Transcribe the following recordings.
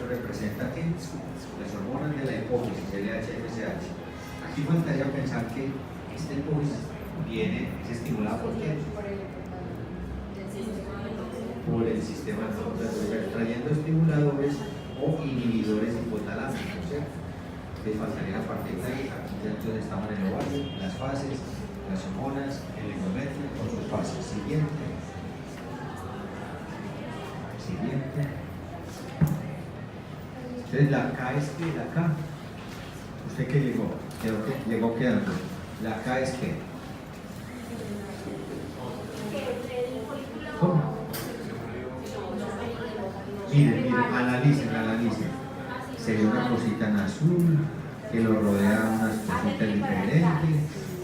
representa que las hormonas de la hipófisis, LH, FSH. Aquí faltaría pensar que esta hipófisis es estimulada por qué? Por el sistema nervioso, trayendo estimuladores o inhibidores hipotalámicos, ¿cierto? Les faltaría la parte clásica. Entonces estamos en el ovario, las fases, las hormonas, el endometrio con sus fases. Siguiente. Entonces la K es que la K. ¿Usted qué llegó? Llegó quedando. La K es que. ¿Cómo? Miren, analicen. Sería una cosita en azul, que lo rodea unas cositas diferentes.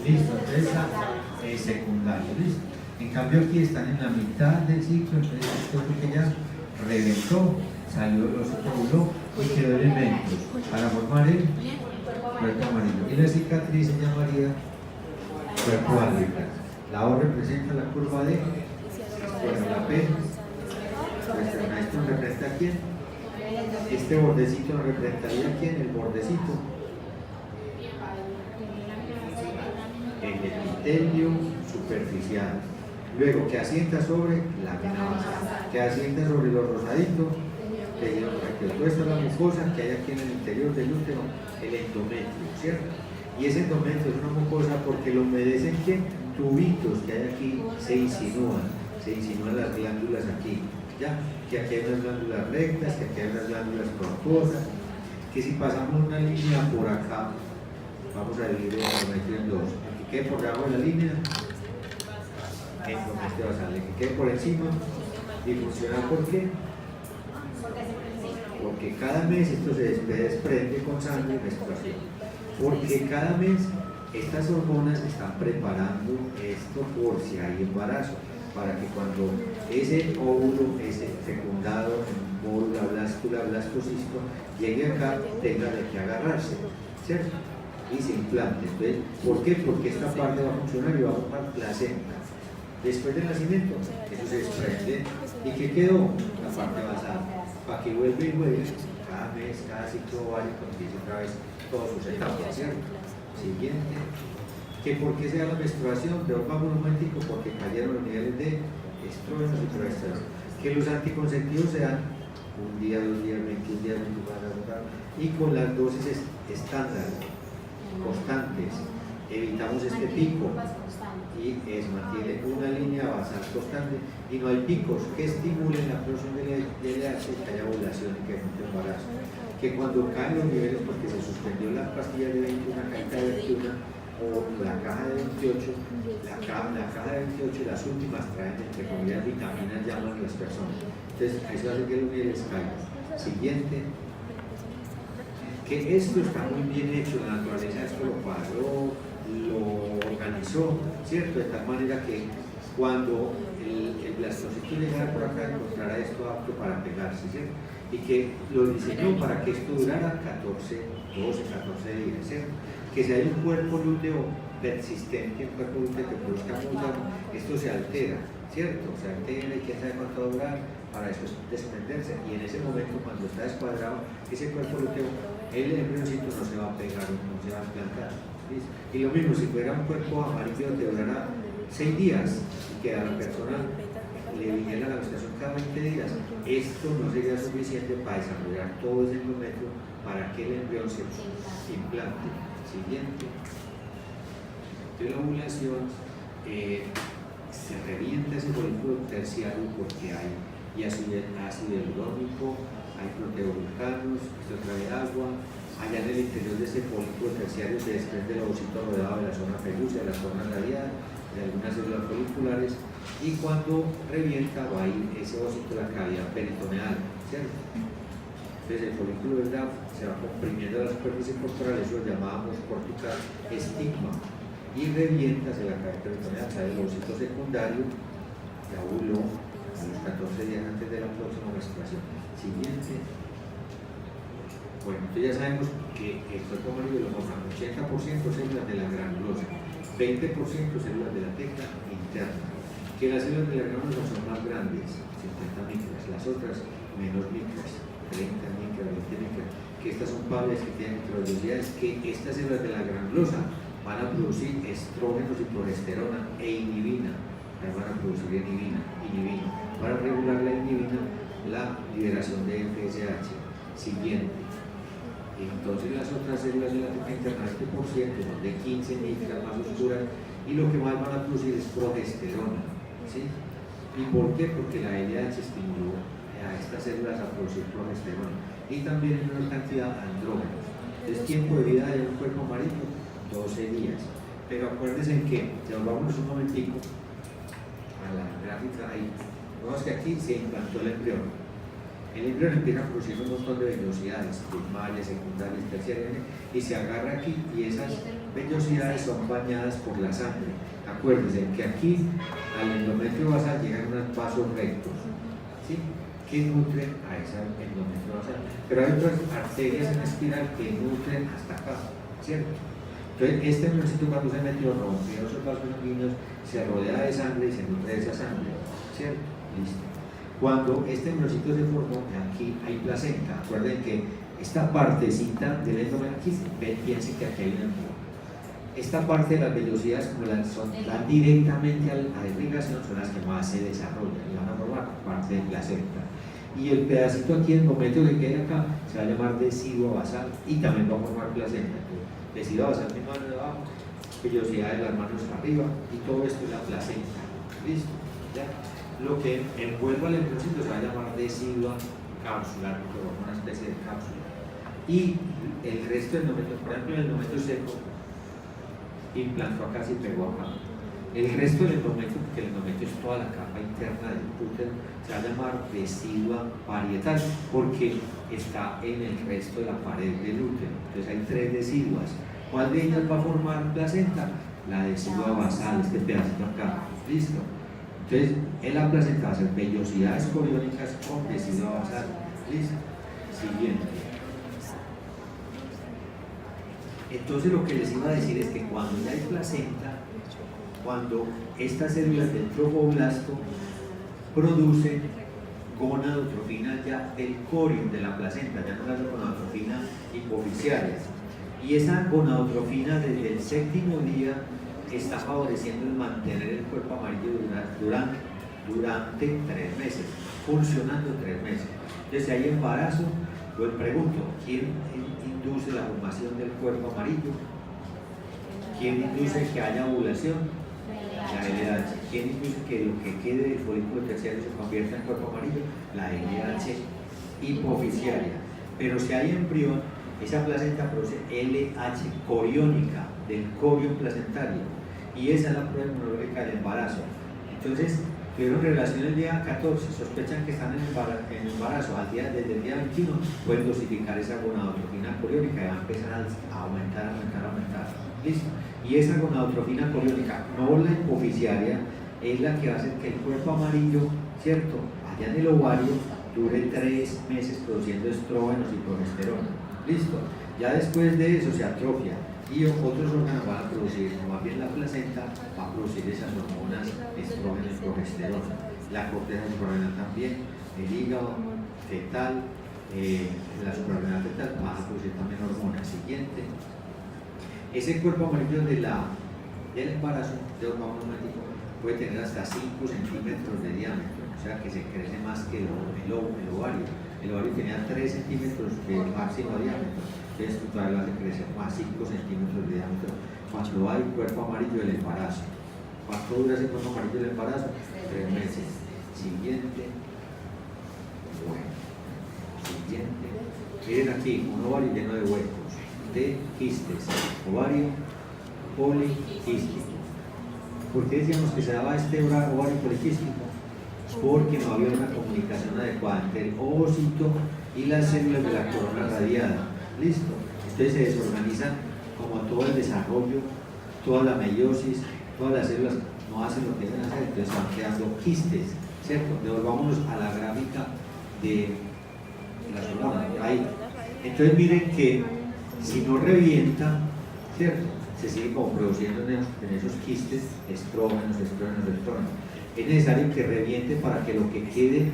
Listo, entonces es secundario, listo. En cambio aquí están en la mitad del ciclo, entonces esto es lo que ya reventó, salió, los ovuló y quedó en el medio para formar el cuerpo amarillo. Y la cicatriz se llamaría cuerpo álica. La O representa la curva de, bueno, la P. Esto representa a quién. Este bordecito representaría a quién, el bordecito. El epitelio superficial. Luego, que asienta sobre la lámina basal, que asienta sobre los rosaditos, que opuesta la mucosa que hay aquí en el interior del útero, el endometrio, ¿cierto? Y ese endometrio es una mucosa porque lo humedecen que tubitos que hay aquí se insinúan las glándulas aquí, ¿ya? Que aquí hay unas glándulas rectas, que aquí hay unas glándulas tortuosas, que si pasamos una línea por acá, vamos a dividir el endometrio en dos, que quede por debajo de la línea, endometrio basal, que quede por encima, disfuncional, ¿por qué? Porque cada mes esto se desprende con sangre y menstruación, porque cada mes estas hormonas están preparando esto por si hay embarazo, para que cuando ese óvulo es fecundado en mórula, blástula, blastocisto, llegue acá, tenga de qué agarrarse, ¿cierto? Y se implante. Entonces, ¿por qué? Porque esta parte va a funcionar y va a formar placenta. Después del nacimiento, eso se desprende. ¿Y qué quedó? La parte basal. Para que vuelva y vuelva, cada mes, cada ciclo ovárico, empieza otra vez todas sus etapas, ¿cierto? Siguiente. ¿Que por qué se da la menstruación? Vamos un momentico, porque cayeron los niveles de estrógenos y progesterona. Que los anticonceptivos se dan un día, 2 días, 21 días, 24 horas, y con las dosis estándar, constantes, evitamos este pico y mantiene una línea basal constante y no hay picos que estimulen la producción de LH, que haya ovulación y que haya mucho embarazo. Que cuando caen los niveles, porque se suspendió la pastilla de 21, caída de 21, o la caja de 28, la caja de 28, las últimas traen entre comillas vitaminas, llaman las personas. Entonces, eso hace que los niveles caigan. Siguiente. Que esto está muy bien hecho, la naturaleza esto lo cuadró, lo organizó, ¿cierto? De tal manera que cuando el blastocito llegara por acá encontrará esto apto para pegarse, ¿cierto? Y que lo diseñó para que esto durara 12, 14 días, ¿cierto? Que si hay un cuerpo lúteo persistente, un cuerpo lúteo que produzca mucho, esto se altera, ¿cierto? Se altera y quién sabe cuánto va a durar para eso desprenderse. Y en ese momento, cuando está descuadrado, ese cuerpo lúteo, el embrioncito no se va a pegar, no se va a implantar. ¿Listo? Y lo mismo, si fuera un cuerpo amarillo que durara 6 días y que a la persona le viniera la menstruación cada 20 días, esto no sería suficiente para desarrollar todo ese endometrio para que el embrión se implante. Siguiente. De la ovulación se revienta ese folículo terciario porque hay ácido hialurónico, hay proteoglucanos, esto trae agua. Allá en el interior de ese folículo terciario se desprende el ovocito rodeado de la zona pelúcea, de la zona radial, de algunas células foliculares, y cuando revienta va a ir ese ovocito a la cavidad peritoneal, ¿cierto? Entonces el folículo se va comprimiendo a la superficie corporal, eso lo llamábamos cortical estigma, y revienta hacia la cavidad peritoneal, sale el ovocito secundario, que ovuló a los 14 días antes de la próxima menstruación. Siguiente. Bueno, entonces ya sabemos que el cuerpo amarillo lo forman 80% células de la granulosa, 20% células de la teca interna, que las células de la granulosa son más grandes, 50 micras, las otras menos micras, 30 micras, que estas son pables que tienen heterogeneidades, que estas células de la granulosa van a producir estrógenos y progesterona e inhibina, van a producir inhibina, para regular la inhibina, la liberación de FSH. Siguiente. Entonces las otras células de la teca interna, 20%, son de 15 micras más oscuras, y lo que más van a producir es progesterona. ¿Sí? ¿Y por qué? Porque la LH estimuló a estas células a producir progesterona y también en una cantidad de andrógenos. Entonces, tiempo de vida de un cuerpo amarillo, 12 días. Pero acuérdense que, ya vamos un momentico a la gráfica ahí, vemos que aquí se implantó el embrión. El embrión empieza a producir un montón de vellosidades, primarias, secundarias, terciarias, y se agarra aquí, y esas vellosidades son bañadas por la sangre. Acuérdense que aquí al endometrio basal llegan unos vasos rectos, ¿sí?, que nutren a ese endometrio basal. Pero hay otras arterias en espiral que nutren hasta acá, ¿cierto? Entonces, este embrioncito cuando se metió rompió esos vasos sanguíneos, se rodea de sangre y se nutre de esa sangre, ¿cierto? Listo. Cuando este embrioncito se formó, aquí hay placenta. Acuerden que esta partecita del endometrio, aquí piensen que aquí hay un embrión. Esta parte de las vellosidades, como van directamente a la irrigación, son las que más se desarrollan y van a formar parte de placenta. Y el pedacito aquí endometrio que queda acá se va a llamar deciduo basal y también va a formar placenta. Deciduo basal, mi mano de abajo, vellosidades de las manos arriba, y todo esto es la placenta. ¿Listo? ¿Ya? Lo que envuelve al embrioncito se va a llamar decidua cápsula, porque va a una especie de cápsula. Y el resto del endometrio, por ejemplo, el endometrio seco, implantó acá, se pegó acá. El resto del endometrio, porque el endometrio es toda la capa interna del útero, se va a llamar decidua parietal, porque está en el resto de la pared del útero. Entonces hay 3 deciduas. ¿Cuál de ellas va a formar placenta? La decidua basal, este pedacito acá. ¿Listo? Entonces, en la placenta va a ser vellosidades coriónicas con decidua basal. ¿Listo? Siguiente. Entonces, lo que les iba a decir es que cuando ya hay placenta, cuando estas células del trofoblasto producen gonadotrofina ya del corium de la placenta, ya no la gonadotrofina hipoficiaria. Y esa gonadotrofina desde el 7º día está favoreciendo el mantener el cuerpo amarillo durante 3 meses, funcionando 3 meses. Entonces, si hay embarazo, yo le pregunto, ¿quién induce la formación del cuerpo amarillo? ¿Quién induce que haya ovulación? La LH. ¿Quién induce que lo que quede del folículo terciario se convierta en cuerpo amarillo? La LH hipoficiaria. Pero si hay embrión, esa placenta produce LH coriónica del corium placentario, y esa es la prueba inmunológica del embarazo. Entonces, tuvieron relación el día 14, sospechan que están en embarazo, desde el día 21 pueden dosificar esa gonadotrofina coriónica y va a empezar a aumentar. ¿Listo? Y esa gonadotrofina coriónica, no la hipoficiaria, es la que hace que el cuerpo amarillo, ¿cierto?, allá en el ovario, dure 3 meses produciendo estrógenos y progesterona. ¿Listo? Ya después de eso se atrofia y otros órganos van a producir, o más bien la placenta va a producir esas hormonas estrógeno y progesterona. La corteza suprarrenal también, el hígado fetal, la suprarrenal fetal va a producir también hormonas. Siguiente. Ese cuerpo amarillo del embarazo, puede tener hasta 5 centímetros de diámetro, o sea que se crece más que el ovario. El ovario tenía 3 centímetros de máximo diámetro, entonces todavía hace crecer más 5 centímetros de diámetro cuando hay cuerpo amarillo del embarazo. ¿Cuánto dura ese cuerpo amarillo del embarazo? 3 meses. Siguiente. Bueno, siguiente. Miren aquí, un ovario lleno de huecos, de quistes, ovario poliquístico. ¿Por qué decíamos que se daba este ovario poliquístico? Porque no había una comunicación adecuada entre el ovocito y las células de la corona radiada. ¿Listo? Entonces se desorganizan como todo el desarrollo, toda la meiosis, todas las células no hacen lo que deben hacer, entonces van quedando quistes, ¿cierto? Devolvámonos a la gráfica de las hormonas, ahí. Entonces miren que si no revienta, ¿cierto?, se sigue como produciendo en esos quistes estrógenos. Es necesario que reviente para que lo que quede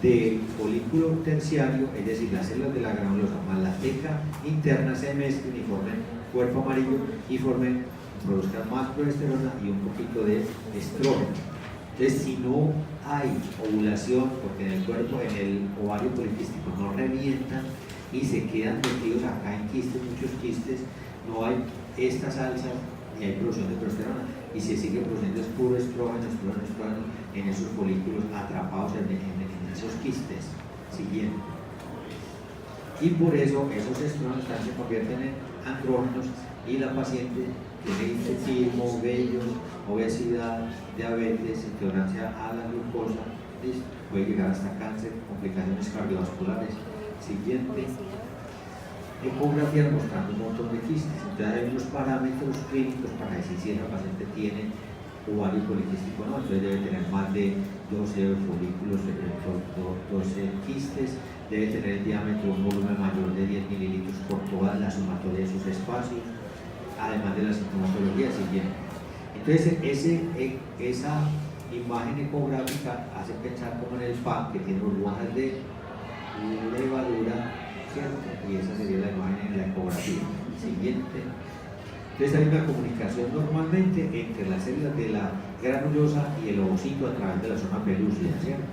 del folículo terciario, es decir, las células de la granulosa más la teca interna se mezclen y formen cuerpo amarillo y produzcan más progesterona y un poquito de estrógeno. Entonces, si no hay ovulación, porque en el cuerpo, en el ovario poliquístico no revientan y se quedan metidos acá en quistes, muchos quistes, no hay estas alzas ni hay producción de progesterona y se sigue produciendo es puro estrógeno en esos folículos atrapados en esos quistes. Siguiente. Y por eso esos estrógenos se convierten en andrógenos y la paciente tiene hipotiroidismo, vellos, obesidad, diabetes, intolerancia a la glucosa, ¿listo? Puede llegar hasta cáncer, complicaciones cardiovasculares. Siguiente. Ecografía mostrando un montón de quistes. Entonces hay unos parámetros clínicos para decir si esa paciente tiene ovario poliquístico o no. Entonces debe tener más de 12 folículos, 12 quistes, debe tener el diámetro, un volumen mayor de 10 mililitros por toda la sumatoria de sus espacios, además de la sintomatología siguiente. Entonces esa imagen ecográfica hace pensar como en el pan que tiene burbujas de levadura, ¿cierto? Y esa sería la imagen en la ecografía. Siguiente. Entonces hay una comunicación normalmente entre las células de la granulosa y el ovocito a través de la zona pelúcida, ¿cierto?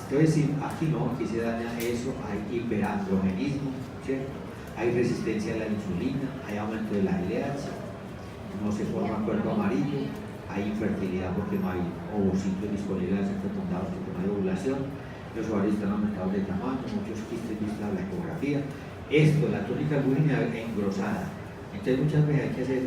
Entonces aquí no, aquí se daña eso, hay hiperandrogenismo, ¿cierto? Hay resistencia a la insulina, hay aumento de la LH, no se forma cuerpo amarillo, hay infertilidad porque no hay ovocitos disponibles fecundados porque no hay ovulación, los ovarios están aumentados de tamaño, muchos quistes vistos en la ecografía. Esto, la túnica albuminea engrosada. Entonces muchas veces hay que hacer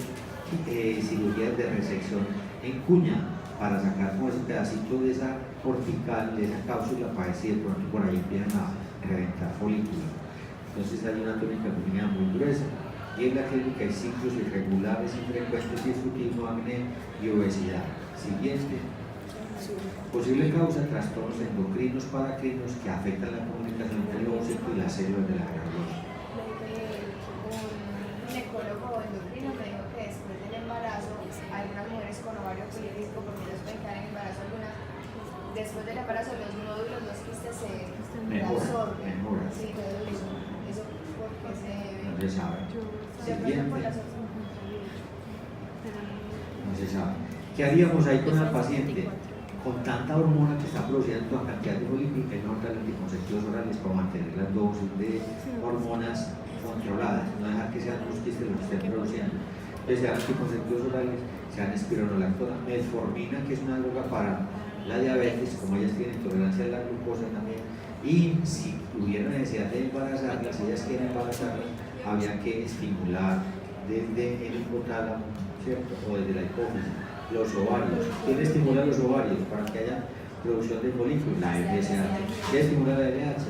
cirugías de resección en cuña para sacar como ese pedacito de esa cortical, de esa cápsula, para decir de pronto por ahí empiezan a reventar folículos. Entonces hay una túnica albuminea muy gruesa. Y en la clínica hay ciclos irregulares, infrecuentes, disfutismo, acné y obesidad. Siguiente. Posible causa: trastornos endocrinos, paracrinos que afectan la comunicación entre el ovocito y las células de la granulosa. Un ginecólogo endocrino me dijo que después del embarazo, algunas mujeres con ovario poliquístico, porque ellos pueden quedar en embarazo algunas, después del embarazo los nódulos, los quistes se absorben. Sí, eso porque se debe. No se sabe. Siguiente. No se sabe. ¿Qué haríamos ahí con la paciente? Con tanta hormona que está produciendo a cantidad de folículos, que no dan anticonceptivos orales para mantener las dosis de hormonas controladas, no dejar que sean los quistes los que estén produciendo. Entonces se dan anticonceptivos orales, se dan espironolactona, metformina, que es una droga para la diabetes, como ellas tienen intolerancia a la glucosa también, y si hubiera necesidad de embarazarlas, si ellas quieren embarazarlas, había que estimular desde el hipotálamo, ¿cierto? O desde la hipófisis, los ovarios. ¿Quién estimula los ovarios para que haya producción de folículos? La FSH. ¿Quién estimula la LH?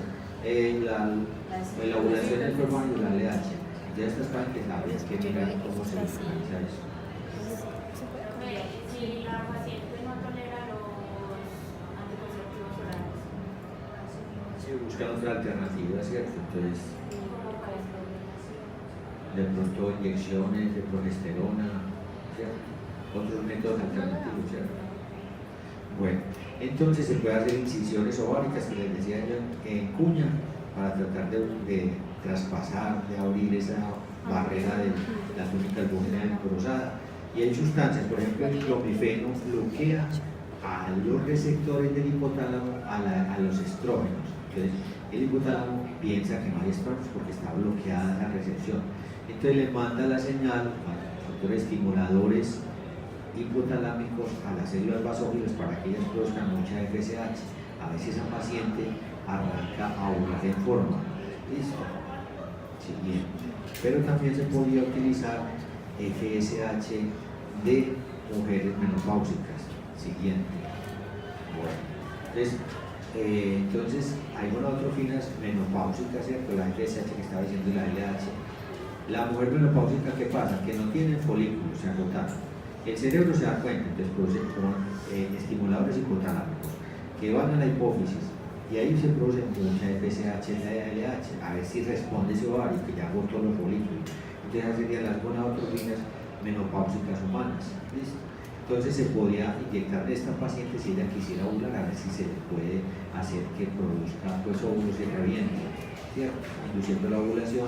La ovulación del ovario y la LH. Ya estas partes sabes que mirar cómo se organiza eso. Si la paciente no tolera los anticonceptivos orales, Se buscan otra alternativa, ¿cierto? Entonces, de pronto inyecciones de progesterona, ¿cierto? Otros métodos alternativos, ¿cierto? Bueno, entonces se puede hacer incisiones ováricas, que les decía yo, en cuña, para tratar de traspasar, de abrir esa barrera de la túnica albuminea engrosada. Y hay sustancias, por ejemplo, el clomifeno bloquea a los receptores del hipotálamo a los estrógenos. Entonces, el hipotálamo piensa que no hay estrógenos porque está bloqueada la recepción. Entonces le manda la señal a factores estimuladores hipotalámicos a las células basófilas para que ellas produzcan mucha FSH. A veces esa paciente arranca a ovular en forma. ¿Listo? Siguiente. Pero también se podía utilizar FSH de mujeres menopáusicas. Siguiente. Bueno. Entonces hay gonadotrofinas menopáusicas, ¿cierto? La FSH que estaba diciendo la LH. La mujer menopáusica, ¿qué pasa? Que no tiene folículos, se agotaron. El cerebro se da cuenta, entonces produce estimuladores hipotalámicos que van a la hipófisis y ahí se produce mucha FSH en la LH, a ver si responde ese ovario que ya agotó los folículos. Entonces esas serían las gonadotrofinas menopáusicas humanas. ¿Listo? Entonces se podría inyectar a esta paciente si ella quisiera ovular, a ver si se le puede hacer que produzca pues óvulos y reviente, ¿cierto? Induciendo la ovulación.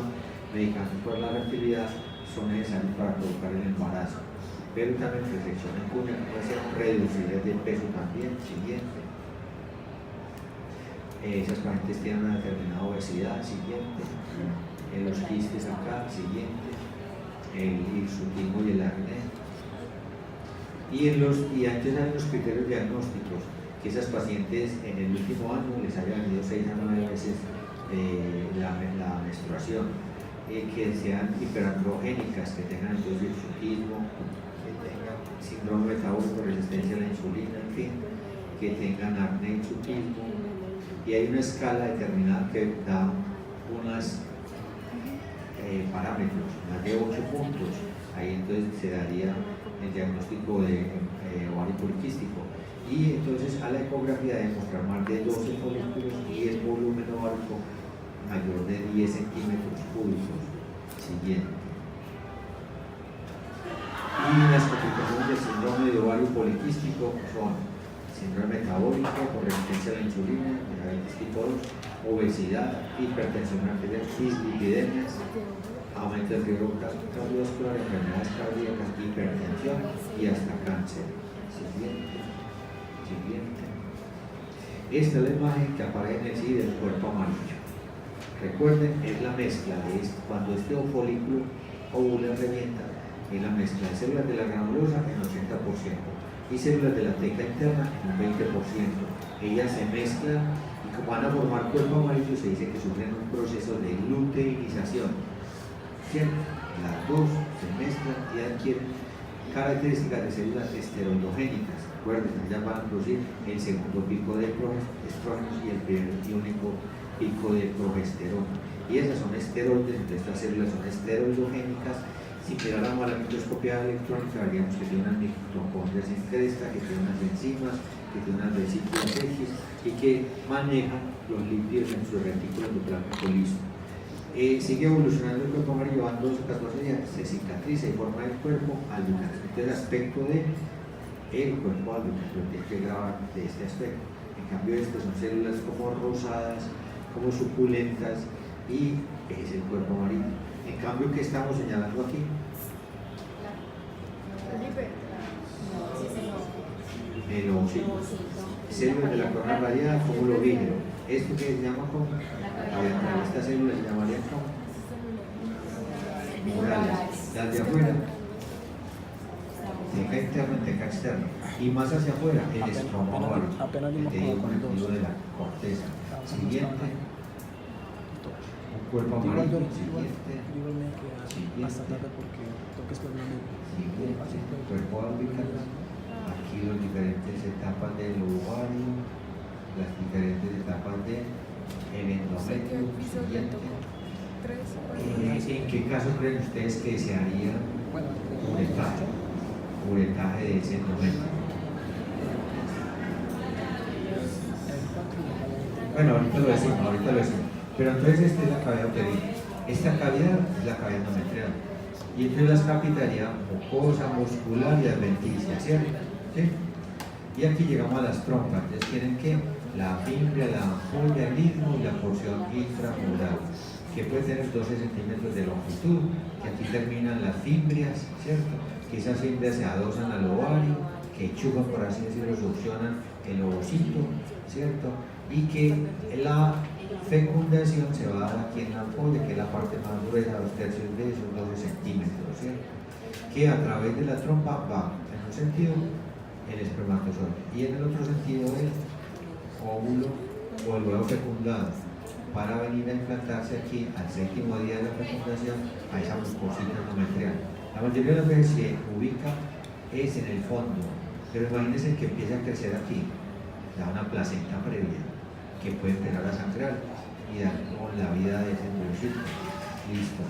Medicamentos para la fertilidad son necesarios para provocar el embarazo, pero también reflexión en cuña que puede ser reducir de peso también. Siguiente, esas pacientes tienen una determinada obesidad. Siguiente, los quistes acá. Siguiente, el hirsutismo y el acné. Y antes hay unos criterios diagnósticos, que esas pacientes en el último año les haya venido 6 a 9 veces la menstruación, que sean hiperandrogénicas, que tengan entonces hirsutismo, que tengan síndrome metabólico, resistencia a la insulina, en fin, que tengan acné, hirsutismo. Y hay una escala determinada que da unos parámetros, más de 8 puntos. Ahí entonces se daría el diagnóstico de ovario poliquístico. Y entonces a la ecografía debe mostrar más de 12 folículos y el volumen ovárico mayor de 10 centímetros cúbicos. Siguiente. Y las complicaciones del síndrome de ovario poliquístico son síndrome metabólico por resistencia a la insulina, diabetes tipo 2, obesidad, hipertensión arterial, dislipidemias, aumento del riesgo cardiovascular, enfermedades cardíacas, hipertensión y hasta cáncer. Siguiente. Esta es la imagen que aparece en el CD del cuerpo amarillo. Recuerden, es la mezcla de cuando este folículo ovular revienta, es la mezcla de células de la granulosa en 80% y células de la teca interna en un 20%. Ellas se mezclan y como van a formar cuerpo amarillo, se dice que sufren un proceso de luteinización. ¿Cierto? Las dos se mezclan y adquieren características de células esteroidogénicas. Recuerden, ellas van a producir el segundo pico de estrógenos y el primer y único pico de progesterona. Y esas son esteroides, entonces estas células son esteroidogénicas. Si miráramos a la microscopía electrónica, veríamos que tiene unas mitocondrias en cresta, que tiene unas enzimas, que tiene unas vesículas X y que manejan los lípidos en su retículo endoplásmico liso. Sigue evolucionando el cuerpo amarillo, van 12 o 14 días, se cicatriza y forma el cuerpo alveolar. Este es el aspecto de el cuerpo alveolar, lo que hay que grabar de este aspecto. En cambio, estas son células como rosadas, como suculentas, y es el cuerpo amarillo. En cambio, ¿qué estamos señalando aquí? El ovocito. Células de la corona radiada, cúmulo vígero. ¿Esto que se llama como? Estas células se llamarían como murales. Las de afuera, teca interna, teca externa. Y más hacia afuera, el estroma ovárico, el tejido conectivo de la corteza. Siguiente. Un cuerpo amarillo. Siguiente. Cuerpo albical. Aquí las diferentes etapas del ovario, las diferentes etapas del endometrio. Siguiente. ¿En qué caso creen ustedes que se haría curetaje de ese endometrio? Bueno, ahorita lo decimos. Pero entonces esta es la cavidad uterina. Esta cavidad es la cavidad endometrial. Y entonces las capitaría mucosa, muscular y adventicia, ¿cierto? ¿Sí? Y aquí llegamos a las trompas. Entonces tienen que la fimbria, la ampolla, el istmo y la porción intramural, que puede tener 12 centímetros de longitud, que aquí terminan las fimbrias, ¿cierto? Que esas fimbrias se adosan al ovario, que chupan, por así decirlo, succionan el ovocito, ¿cierto? Y que la fecundación se va a dar aquí en la ampolla, que es la parte más gruesa, 2/3 de esos 12 centímetros, ¿cierto? Que a través de la trompa va, en un sentido, el espermatozoide, y en el otro sentido el óvulo o el huevo fecundado, para venir a implantarse aquí al 7º día de la fecundación a esa mucosita endometrial. La mayoría de las veces se ubica es en el fondo, pero imagínense que empieza a crecer aquí, da una placenta previa que puede empezar a sangrar y dar con la vida de ese embriocito. Listo.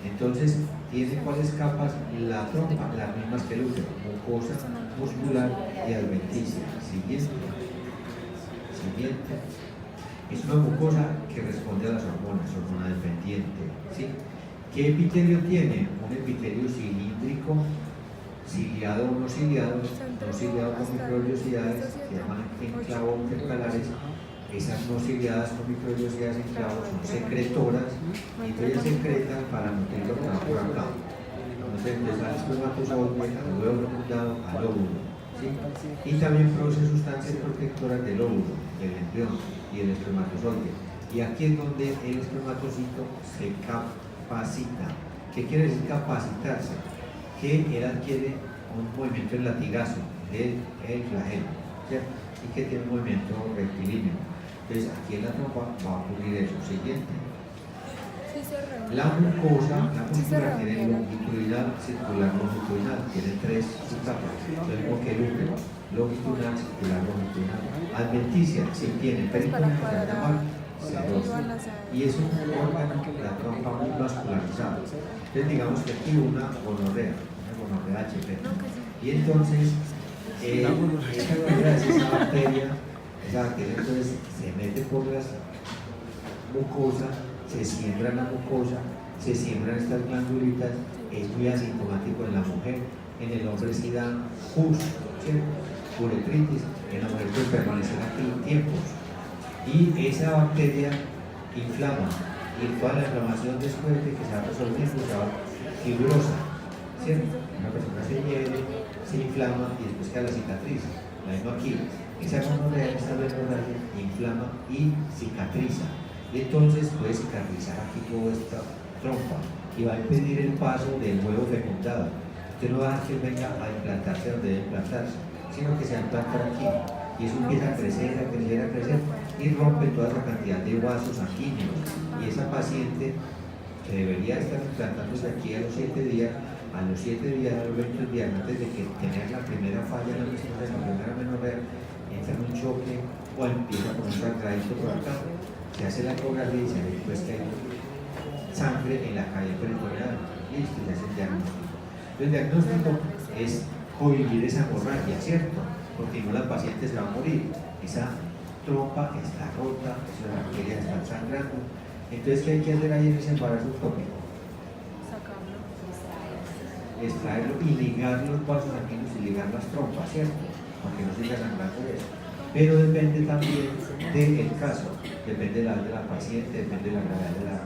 Entonces, ¿tiene cuáles capas? La trompa, las mismas que el útero, mucosa, muscular y adventicia. Siguiente. Es una mucosa que responde a las hormonas, hormona dependiente. ¿Sí? ¿Qué epitelio tiene? Un epitelio cilíndrico ciliado o no ciliado con microvellosidades, se llaman enclavos intercalares. Esas no ciliadas con microvellosidades enclavos son secretoras y ellas secretan para nutrir lo que va por acá. Entonces, al espermatozoide, al huevo fecundado, al óvulo. ¿Sí? Y también produce sustancias protectoras del óvulo, del embrión y del espermatozoide. Y aquí es donde el espermatocito se capacita. ¿Qué quiere decir capacitarse? Que él adquiere un movimiento en latigazo del flagelo, ¿cierto? Y que tiene un movimiento rectilíneo. Entonces aquí en la trompa va a ocurrir eso. Siguiente. La mucosa tiene longitudinal, circular, longitudinal, tiene tres etapas, lo mismo que el útero, longitudinal, circular, longitudinal. Adventicia, si tiene peritoneo, serosa, y es un órgano de la trompa muy vascularizado. Entonces digamos que aquí una gonorrea HP, y entonces esa gonorrea es esa bacteria entonces se mete por las mucosas, se siembra en la mucosa, se siembran estas glandulitas, es muy asintomático en la mujer, en el hombre sí da pus, uretritis, en la mujer puede permanecer aquí tiempos, y esa bacteria inflama, y toda la inflamación después de que se va resolviendo se va fibrosa, ¿cierto? Una persona se hiere, se inflama y después queda la cicatriz, la misma aquí. Esa gonorrea, esta verborragia, inflama y cicatriza. Y entonces puede cicatrizar aquí toda esta trompa y va a impedir el paso del huevo fecundado. Usted no va a dejar que venga a implantarse donde debe implantarse, sino que se va a implantar aquí. Y eso empieza a crecer y rompe toda esa cantidad de vasos sanguíneos. Y esa paciente que debería estar implantándose aquí a los 7 días, a los 20 días antes de que tener la primera falla en la primera menorrea, entra en un choque o empieza con un sangradito por acá, se hace la ecografía y se ve pues que hay sangre en la calle peritoneal. Listo, ya es el diagnóstico. El diagnóstico es cohibir esa hemorragia, ¿cierto? Porque no la paciente se va a morir. Esa trompa está rota, esas bacterias están sangrando. Entonces, ¿qué hay que hacer ahí en ese embarazo tópico? Extraerlo y ligar los vasos sanguíneos y ligar las trompas, ¿cierto? Porque no siga sangrando eso. Pero depende también del caso, depende de la edad de la paciente, depende de la gravedad de la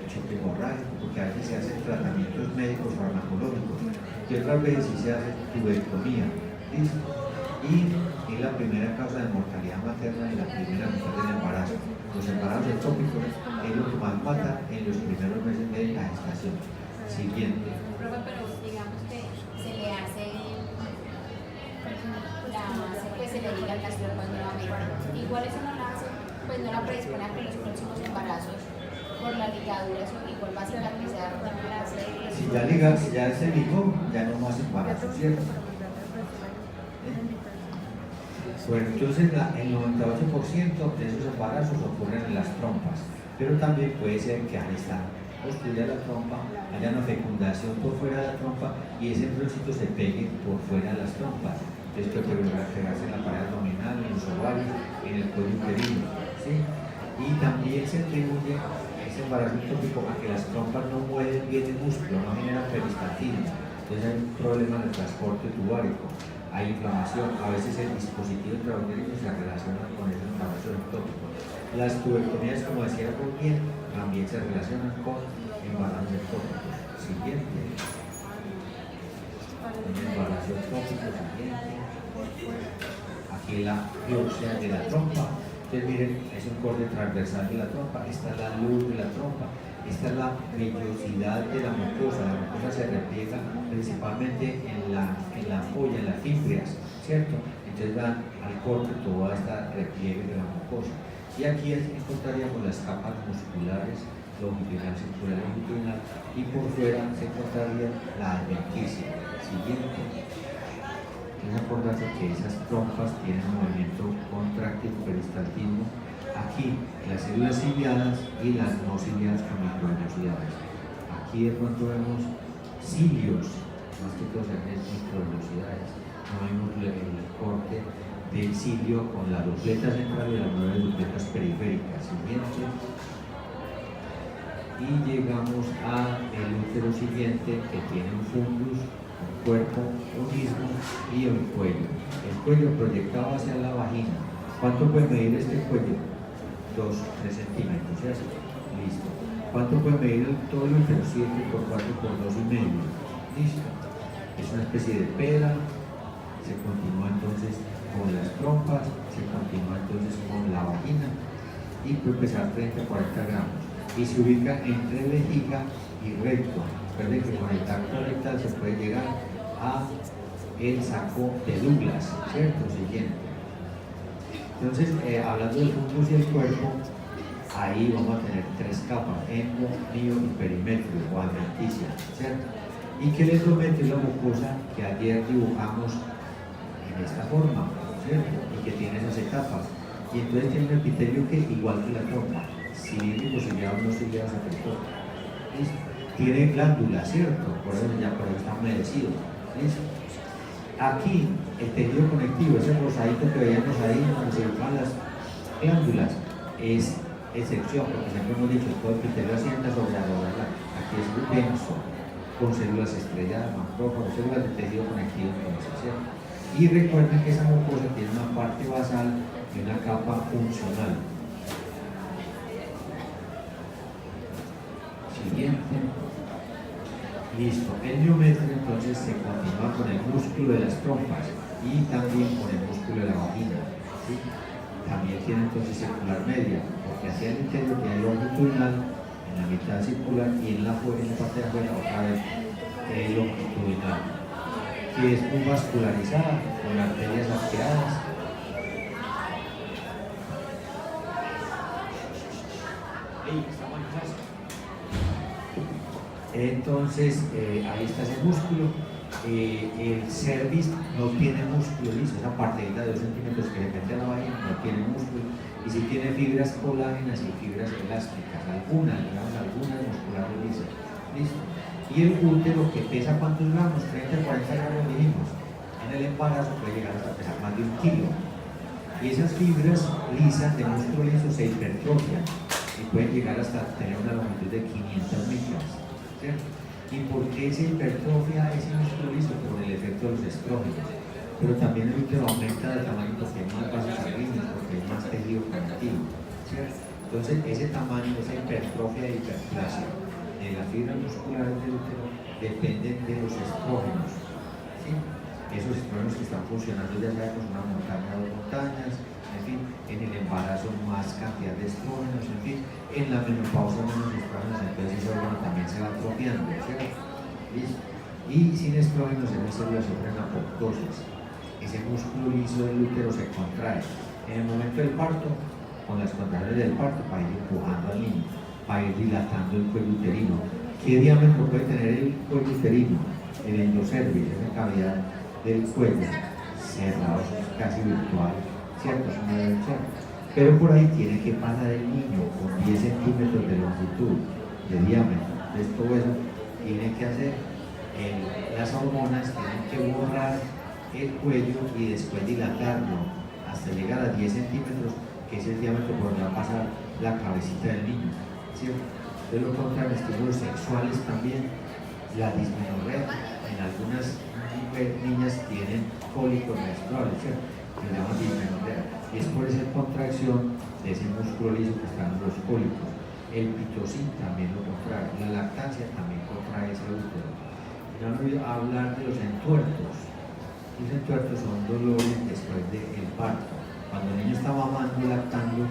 choque hemorrágico, porque a veces se hacen tratamientos médicos farmacológicos y otras veces sí se hace tubectomía. ¿Listo? Y es la primera causa de mortalidad materna y la primera mitad del embarazo. Los embarazos ectópicos es lo que más mata en los primeros meses de la gestación. Siguiente. Profe, pero digamos que se le hace pues se le diga las trompas nuevamente. Igual eso no la hace, pues no la predispone a que los próximos embarazos por la ligadura igual va a cicatrizar la si ya se ligó, ya no más embarazo, ¿cierto? Bueno, entonces el 98% de esos embarazos ocurren en las trompas, pero también puede ser que al estar obstruida la trompa haya una fecundación por fuera de la trompa y ese embrioncito se pegue por fuera de las trompas. Entonces puede pegarse en la pared abdominal, en los ovarios, en el cuello uterino, ¿sí? Y también se atribuye ese embarazo ectópico a que las trompas no mueven bien el músculo, no generan peristaltina. Entonces hay un problema de transporte tubárico, hay inflamación, a veces el dispositivo intrauterino se relaciona con ese embarazo ectópico. Las tubectomías, como decía muy bien, también se relacionan con embarazos ectópicos. Siguiente. Un embarazo ectópico, siguiente. Aquí la biopsia de la trompa. Entonces miren, es un corte transversal de la trompa, esta es la luz de la trompa, esta es la vellosidad de la mucosa se repliega principalmente en la ampolla, en las fímbrias, ¿cierto? Entonces dan al corte toda esta repliegue de la mucosa. Y aquí encontraríamos las capas musculares, longitudinal, circular, longitudinal, y por fuera se encontraría la adventicia. Siguiente. Es importante que esas trompas tienen un movimiento contráctil peristaltismo. Aquí las células ciliadas y las no ciliadas con microvellosidades. Aquí de pronto vemos cilios, más que todo microvellosidades. No vemos el corte del cilio con la dupleta central y las 9 dupletas periféricas. Siguiente. Y llegamos al útero siguiente, que tiene un fundus un cuerpo unismo y el cuello. El cuello proyectado hacia la vagina. ¿Cuánto puede medir este cuello? 2-3 centímetros, ¿cierto? Listo. ¿Cuánto puede medir todo el útero? 7 por 4 por 2,5. Listo. Es una especie de pera. Se continúa entonces con las trompas, se continúa entonces con la vagina y puede pesar 30-40 gramos. Y se ubica entre vejiga y recto. Recuerden que con el tacto rectal se puede llegar a el saco de Douglas, ¿cierto? Siguiente. Entonces, hablando del fundus y el cuerpo, ahí vamos a tener 3 capas, endo, mio y perimetrio o adventicia, ¿cierto? Y que el endometrio es la mucosa que ayer dibujamos en esta forma, ¿cierto? Y que tiene esas etapas. Y entonces tiene un epitelio que, igual que la trompa, cilíndrico, ciliado, no ciliado, secretor. ¿Listo? Tiene glándulas, ¿cierto? Por eso ya por eso está humedecido. ¿Listo? Aquí, el tejido conectivo, ese rosadito que veíamos ahí, donde se ubican las glándulas, es excepción, porque siempre hemos dicho, todo el epitelio asienta sobre la rodela. Aquí es muy denso, con células estrelladas, macrófagos, células de tejido conectivo, ¿cierto? Y recuerden que esa mucosa tiene una parte basal y una capa funcional. Siguiente. Listo. El miometrio entonces se continúa con el músculo de las trompas y también con el músculo de la vagina. ¿Sí? También tiene entonces circular media, porque hacia el interior tiene longitudinal, en la mitad circular y en la parte de afuera otra vez longitudinal, que es muy vascularizada con arterias arqueadas. Entonces, ahí está ese músculo. El cervix no tiene músculo liso, esa partecita de 2 centímetros que le mete a la vagina no tiene músculo, y si tiene fibras colágenas y fibras elásticas, algunas musculares lisas. ¿Listo? Y el útero, que pesa ¿cuántos gramos? 30-40 gramos dijimos. En el embarazo puede llegar hasta pesar más de 1 kilo. Y esas fibras lisas de músculo liso se hipertrofian y pueden llegar hasta tener una longitud de 500 micras, ¿cierto? ¿Y por qué se hipertrofia ese músculo liso? Por el efecto de los estrógenos. Pero también el útero aumenta de tamaño porque hay más vasos sanguíneos, porque hay más tejido conectivo, ¿cierto? Entonces, ese tamaño, esa hipertrofia e hiperplasia de las fibras musculares del útero dependen de los estrógenos, ¿sí? Esos estrógenos que están funcionando, ya sea con una montaña o 2 montañas, en fin, en el embarazo más cantidad de estrógenos, en fin, en la menopausa menos estrógenos, entonces ese órgano también se va atrofiando, ¿cierto? ¿Listo? Y sin estrógenos esas células sufren apoptosis. Ese músculo liso del útero se contrae en el momento del parto, con las contracciones del parto, para ir empujando al niño, para ir dilatando el cuello uterino. ¿Qué diámetro puede tener el cuello uterino? El endocervix, esa cavidad del cuello, cerrado, casi virtual, ¿cierto? Es una versión. Pero por ahí tiene que pasar el niño con 10 centímetros de longitud, de diámetro. Entonces todo eso tiene que hacer, las hormonas tienen que borrar el cuello y después dilatarlo hasta llegar a 10 centímetros, que es el diámetro por donde va a pasar la cabecita del niño, ¿cierto? De lo contrario, estímulos sexuales también, la dismenorrea, en algunas niñas tienen cólicos menstruales, ¿cierto? Que se llama dismenorrea, y es por esa contracción de ese músculo liso que están los cólicos. El pitocin también lo contrae, la lactancia también contrae ese útero. Ya no voy a hablar de los entuertos. Los entuertos son dolores después del parto. Cuando el niño está mamando y lactando,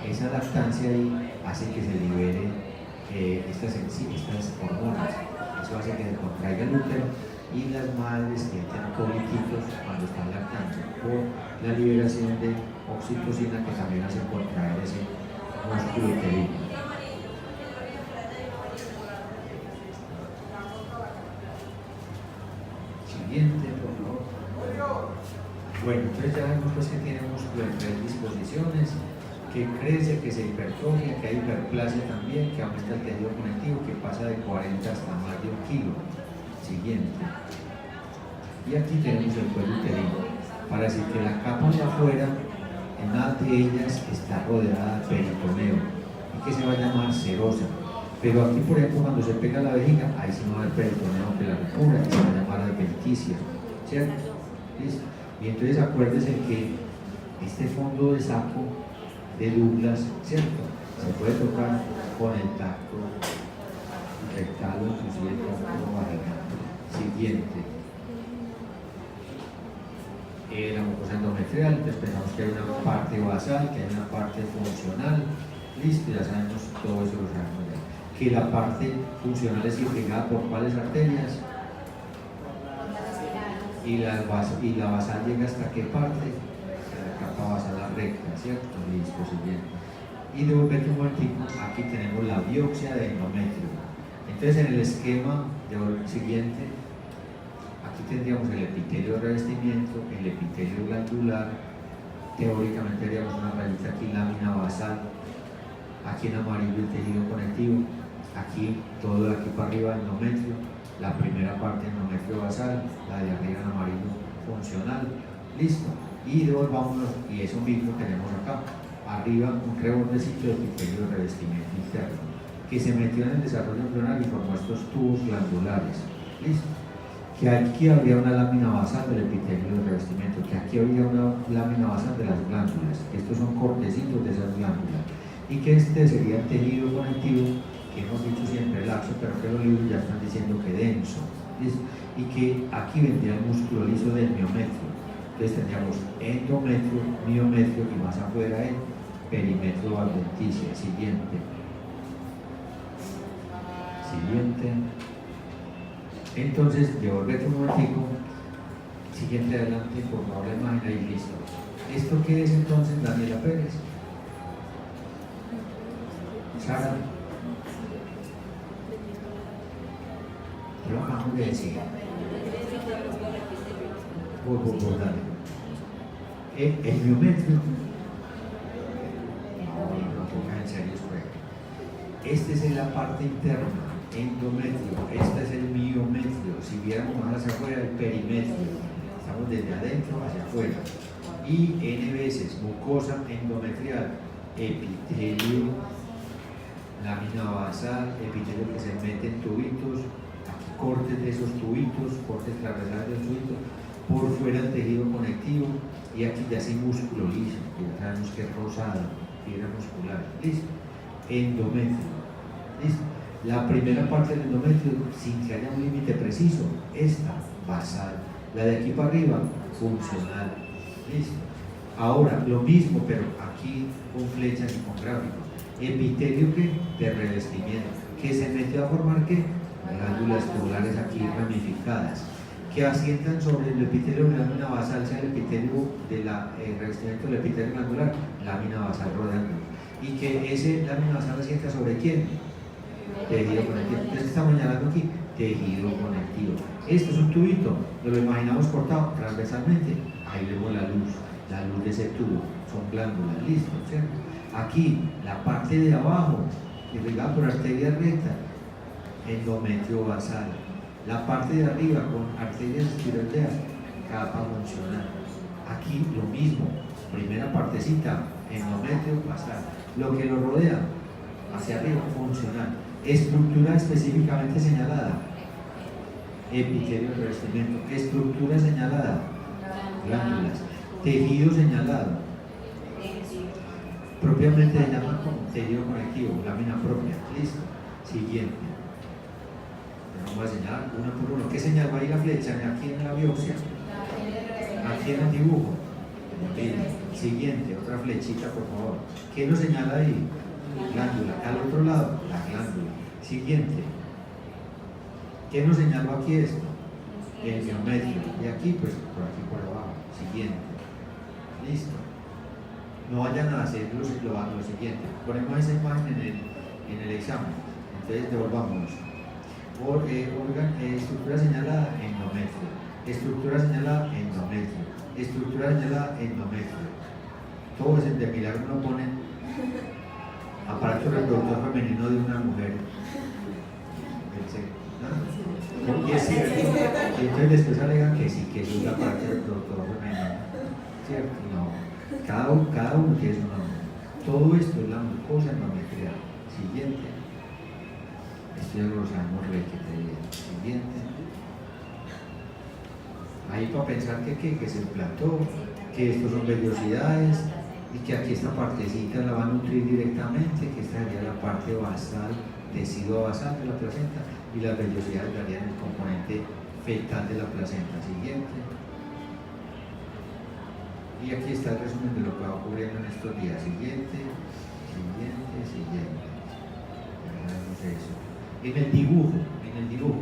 esa lactancia ahí hace que se libere estas hormonas. Eso hace que se contraiga el útero y las madres sienten cólicos cuando están lactando por la liberación de oxitocina, que también hace contraer ese músculo uterino. Siguiente, por favor. Bueno, entonces ya vemos pues que tiene músculo en 3 disposiciones, que crece, que se hipertrofia, que hay hiperplasia también, que aumenta el tejido conectivo, que pasa de 40 hasta más de 1 kilo. Siguiente. Y aquí tenemos el cuello uterino, para decir que la capa de afuera, en una de ellas está rodeada de peritoneo, y que se va a llamar serosa. Pero aquí, por ejemplo, cuando se pega la vejiga, ahí sí no va a haber peritoneo que la repura, que se va a llamar adventicia, ¿cierto? ¿Listo? Y entonces acuérdense que este fondo de saco de Douglas, ¿cierto? Se puede tocar con el tacto rectal o inclusive el tacto vaginal. Siguiente. La mucosa endometrial, entonces pensamos que hay una parte basal, que hay una parte funcional. Listo, ya sabemos todo eso, lo sabemos ya. Que la parte funcional es irrigada por cuáles arterias. Y la basal llega hasta qué parte, a la capa basal recta, ¿cierto? Listo, siguiente. Y devolvete un momentico, aquí tenemos la biopsia de endometrio. Entonces en el esquema siguiente, aquí tendríamos el epitelio de revestimiento, el epitelio glandular, teóricamente haríamos una rayita aquí, lámina basal, aquí en amarillo el tejido conectivo, aquí todo de aquí para arriba endometrio, la primera parte endometrio basal, la de arriba en amarillo funcional, listo, y devolvámonos, y eso mismo tenemos acá, arriba un rebordecito de epitelio de revestimiento interno, que se metió en el desarrollo embrional y formó estos tubos glandulares, listo, que aquí habría una lámina basal del epitelio de revestimiento, que aquí habría una lámina basal de las glándulas, que estos son cortecitos de esas glándulas, y que este sería el tejido conectivo, que hemos dicho siempre laxo, pero que los libros ya están diciendo que denso, ¿listo? Y que aquí vendría el músculo liso del miometrio. Entonces tendríamos endometrio, miometrio y más afuera el perimetrio adventicia. Siguiente. Entonces, devolvete un momentico. Siguiente adelante, por favor, la imagen ahí, listo. ¿Esto qué es entonces, Daniela Pérez? Sara. Lo acabamos de decir. El miometrio. No pongan en serio, esta es la parte interna, endometrio. Esta es el miometrio. Si viéramos más hacia afuera, el perimetrio. Estamos desde adentro hacia afuera. Y N veces, mucosa endometrial, epitelio, lámina basal, epitelio que se mete en tubitos, cortes de esos tubitos, cortes transversales de los tubitos, por fuera el tejido conectivo, y aquí ya sí músculo liso, que ya sabemos que es rosado, fibra muscular, listo, endometrio, listo. La primera parte del endometrio, sin que haya un límite preciso, esta, basal, la de aquí para arriba, funcional, listo. Ahora, lo mismo, pero aquí con flechas y con gráficos, epitelio que de revestimiento, que se metió a formar ¿qué? Glándulas tubulares aquí ramificadas, que asientan sobre el epitelio de lámina basal, sea el epitelio del revestimiento del epitelio glandular, lámina basal rodeando, y que ese lámina basal asienta sobre ¿quién? Tejido conectivo. Entonces estamos señalando aquí, tejido conectivo. Esto es un tubito, lo imaginamos cortado transversalmente, ahí vemos la luz de ese tubo, son glándulas, listo, ¿cierto? Aquí, la parte de abajo, irrigada por arteria recta, endometrio basal. La parte de arriba con arterias tiroideas, capa funcional. Aquí lo mismo, primera partecita, endometrio basal. Lo que lo rodea, hacia arriba, funcional. Estructura específicamente señalada, epitelio de revestimiento. Estructura señalada, glándulas. Tejido señalado, propiamente se llama como tejido conectivo, lámina propia. Listo. Siguiente. Vamos a señalar uno por uno. ¿Qué señal va a ir la flecha? Aquí en la biopsia, aquí en el dibujo. Bien. Siguiente, otra flechita por favor. ¿Qué nos señala ahí? Glándula. Al otro lado, la glándula. Siguiente. ¿Qué nos señaló aquí esto? El miometrio. Y aquí, pues por aquí por abajo. Siguiente. Listo. No vayan a hacer lo siguiente. Ponemos esa imagen en el examen. Entonces devolvámonos. Estructura señalada, endometrio. Estructura señalada, endometrio. Estructura señalada, endometrio. Todo es de milagro no ponen aparato reproductor femenino de una mujer. ¿No? Y es cierto. Y entonces después alegan que sí, que es un aparato reproductor femenino. ¿Cierto? No. Cada uno tiene su nombre. Todo esto es la mucosa endometrial. Siguiente. Esto ya lo sabemos requete bien. Siguiente. Ahí para pensar que se implantó, que estos son vellosidades y que aquí esta partecita la va a nutrir directamente, que esta sería la parte basal, tecido basal de la placenta, y las vellosidades darían el componente fetal de la placenta. Siguiente. Y aquí está el resumen de lo que va ocurriendo en estos días. Siguiente, siguiente. Veamos eso. En el dibujo,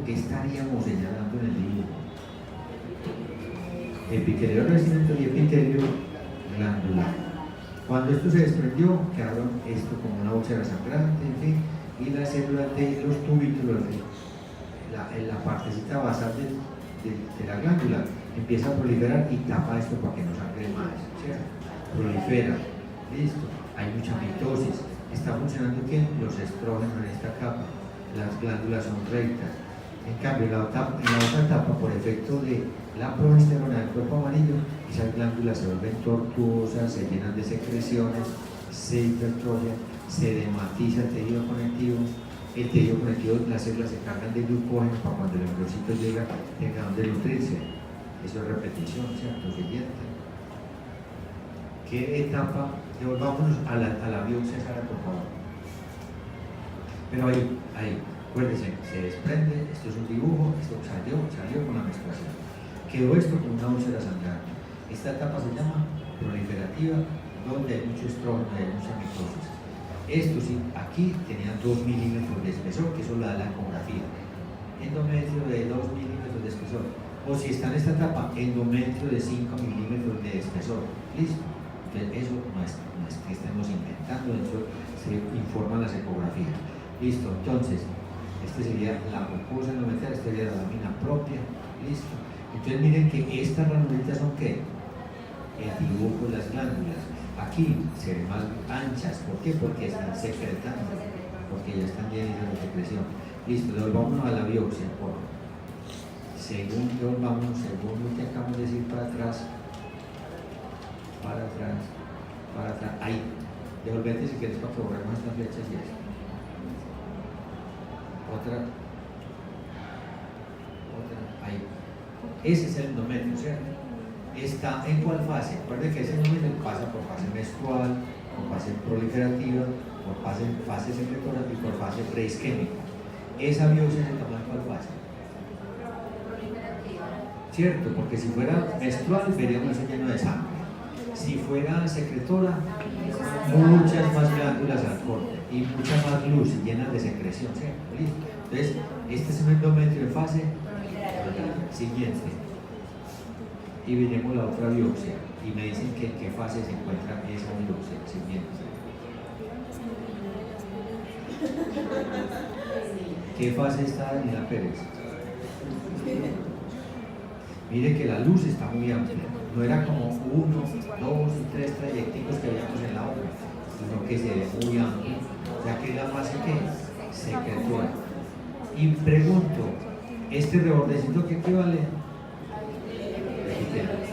¿qué estaríamos señalando en el dibujo? Epitelio recipiente y epitelio glandular. Cuando esto se desprendió, quedaron esto como una úlcera sangrante, en fin, y las células de los tubículos, en la partecita basal de la glándula, empieza a proliferar y tapa esto para que no sangre más, ¿cierto? Prolifera, listo, hay mucha mitosis, está funcionando ¿qué? Los estrógenos en esta capa, las glándulas son rectas. En cambio, en la otra etapa, por efecto de la progesterona del cuerpo amarillo, esas glándulas se vuelven tortuosas, se llenan de secreciones, se hipertrofian, se dematiza el tejido conectivo. El tejido conectivo, las células se cargan de glucógeno para cuando el embriocito llega, tenga donde nutrirse. Eso es repetición, ¿cierto? Siguiente. ¿Qué etapa? Volvámonos a la biopsia, Sara, por favor. Pero ahí, acuérdense, se desprende, esto es un dibujo, esto salió con la menstruación. Quedó esto con una úlcera sangrante. Esta etapa se llama proliferativa, donde hay mucho estrógeno, hay mucha mitosis. Esto sí, aquí tenían 2 milímetros de espesor, que eso lo da la ecografía. Endometrio de 2 milímetros de espesor. O si está en esta etapa, endometrio de 5 milímetros de espesor. ¿Listo? Entonces, eso no es que estemos inventando, eso se informa en las ecografías. Listo, entonces, este sería la mucosa endometrial, esta sería la lámina propia. Listo. Entonces, miren que estas ranulitas son ¿qué? El dibujo de las glándulas. Aquí se ven más anchas. ¿Por qué? Porque están secretando, porque ya están llenas de secreción. Listo, devolvámonos a la biopsia. Según lo que acabamos de decir, para atrás. Ahí. Devolvete si quieres para que borremos estas flechas y eso. Otra. Ahí. Ese es el endometrio, ¿cierto? ¿Está en cuál fase? Recuerden que ese endometrio pasa por fase menstrual, por fase proliferativa, por fase secretora y por fase preisquémica. Esa biopsia se toma en cuál fase. ¿Cierto? Porque si fuera menstrual veríamos eso lleno de sangre. Si fuera secretora, muchas más glándulas al corte y mucha más luz y llenas de secreción, ¿cierto? ¿Listo? Entonces, este es un endometrio en fase siguiente. Y veremos la otra biopsia y me dicen que en qué fase se encuentra esa biopsia siguiente. ¿Qué fase está Daniela Pérez? Mire que la luz está muy amplia, no era como 1, 2 y 3 trayecticos que veíamos en la otra, sino que se ve muy amplio, ya que es la fase que secretora. Y pregunto, ¿este rebordecito qué equivale?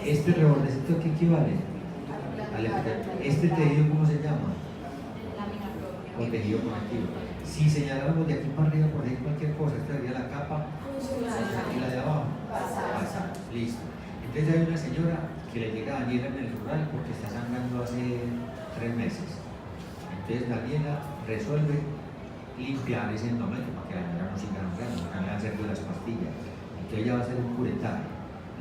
¿Este rebordecito qué equivale? ¿Este tejido cómo se llama? O tejido conectivo. Si señaláramos de aquí para arriba, por ahí cualquier cosa, esta sería la capa y la de abajo. Pasa. Listo. Entonces hay una señora que le llega a Daniela en el rural porque está sangrando hace 3 meses. Entonces Daniela resuelve limpiar ese endometrio para que la señora no siga sangrando, no le van a hacer de las pastillas. Entonces ella va a hacer un curetaje.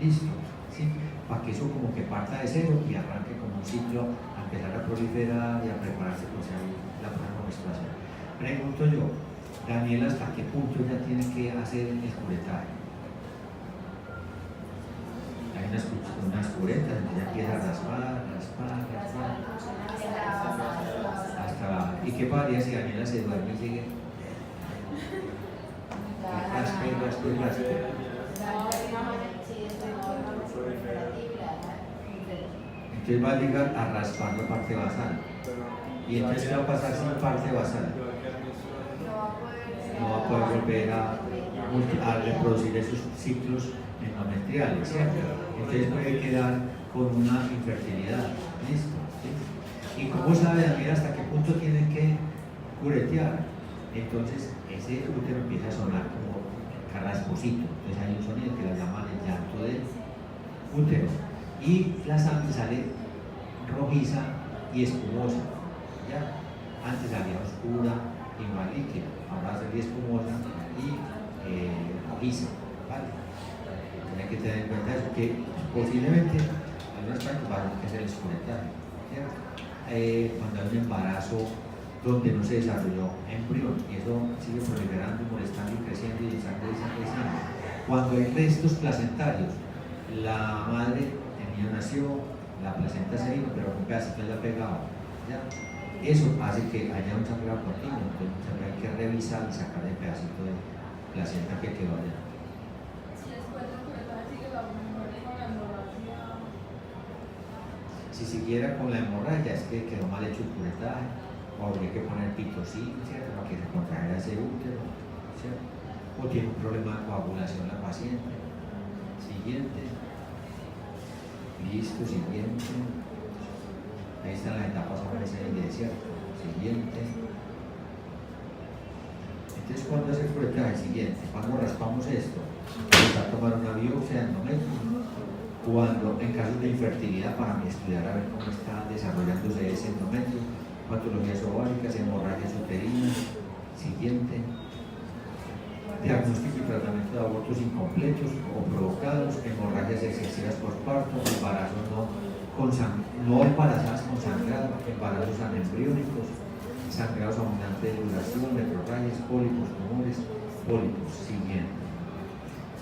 Listo. ¿Sí? Para que eso como que parta de cero y arranque como un ciclo a empezar a proliferar y a prepararse por si hay la próxima menstruación. Pregunto yo, Daniela, ¿hasta qué punto ya tiene que hacer el curetaje? Hay unas curetas, ya empieza a raspar. Hasta, ¿y qué pasaría si Daniela se duerme y sigue? Raspe. Entonces va a llegar a raspar la parte basal. ¿Y entonces qué va a pasar sin parte basal? No va a poder volver a reproducir esos ciclos endometriales, ¿cierto? Entonces puede quedar con una infertilidad. ¿Listo? ¿Sí? ¿Y cómo sabe Daniela hasta qué punto tienen que curetear? Entonces ese útero empieza a sonar como carrasposito, entonces hay un sonido que lo llaman el llanto del útero, y la sangre sale rojiza y espumosa, ¿ya? Antes salía oscura y más líquida, ahora sale espumosa y rojiza, ¿vale? Tienen que tener en cuenta eso, que posiblemente algunas partes van a tener que hacer el escuretaje, ¿cierto? Cuando hay un embarazo donde no se desarrolló embrión y eso sigue proliferando, molestando y creciendo y creciendo. Cuando hay restos placentarios, la madre el niño nació, la placenta se vino, pero un pedacito ya pegado, ¿ya? Eso hace que haya un sangrado continuo, entonces hay que revisar y sacar el pedacito de placenta que quedó allá. Si siguiera con la hemorragia, es que quedó mal hecho el curetaje, o habría que poner pitocin, ¿cierto? Para que se contrajera ese útero, ¿cierto? O tiene un problema de coagulación la paciente. Siguiente. Listo, siguiente. Ahí están las etapas a aparecer, ¿cierto? Siguiente. Entonces, ¿cuándo hace el curetaje? Siguiente. Cuando raspamos esto, vamos a tomar una biopsia de endometrio. Cuando en casos de infertilidad, para estudiar a ver cómo está desarrollándose ese endometrio, patologías ováricas, hemorragias uterinas. Siguiente. Diagnóstico y tratamiento de abortos incompletos o provocados, hemorragias excesivas por parto, embarazos no embarazadas con sangrado, embarazos anembriónicos, sangrados abundantes de duración, metrorragias, pólipos, tumores, pólipos. Siguiente.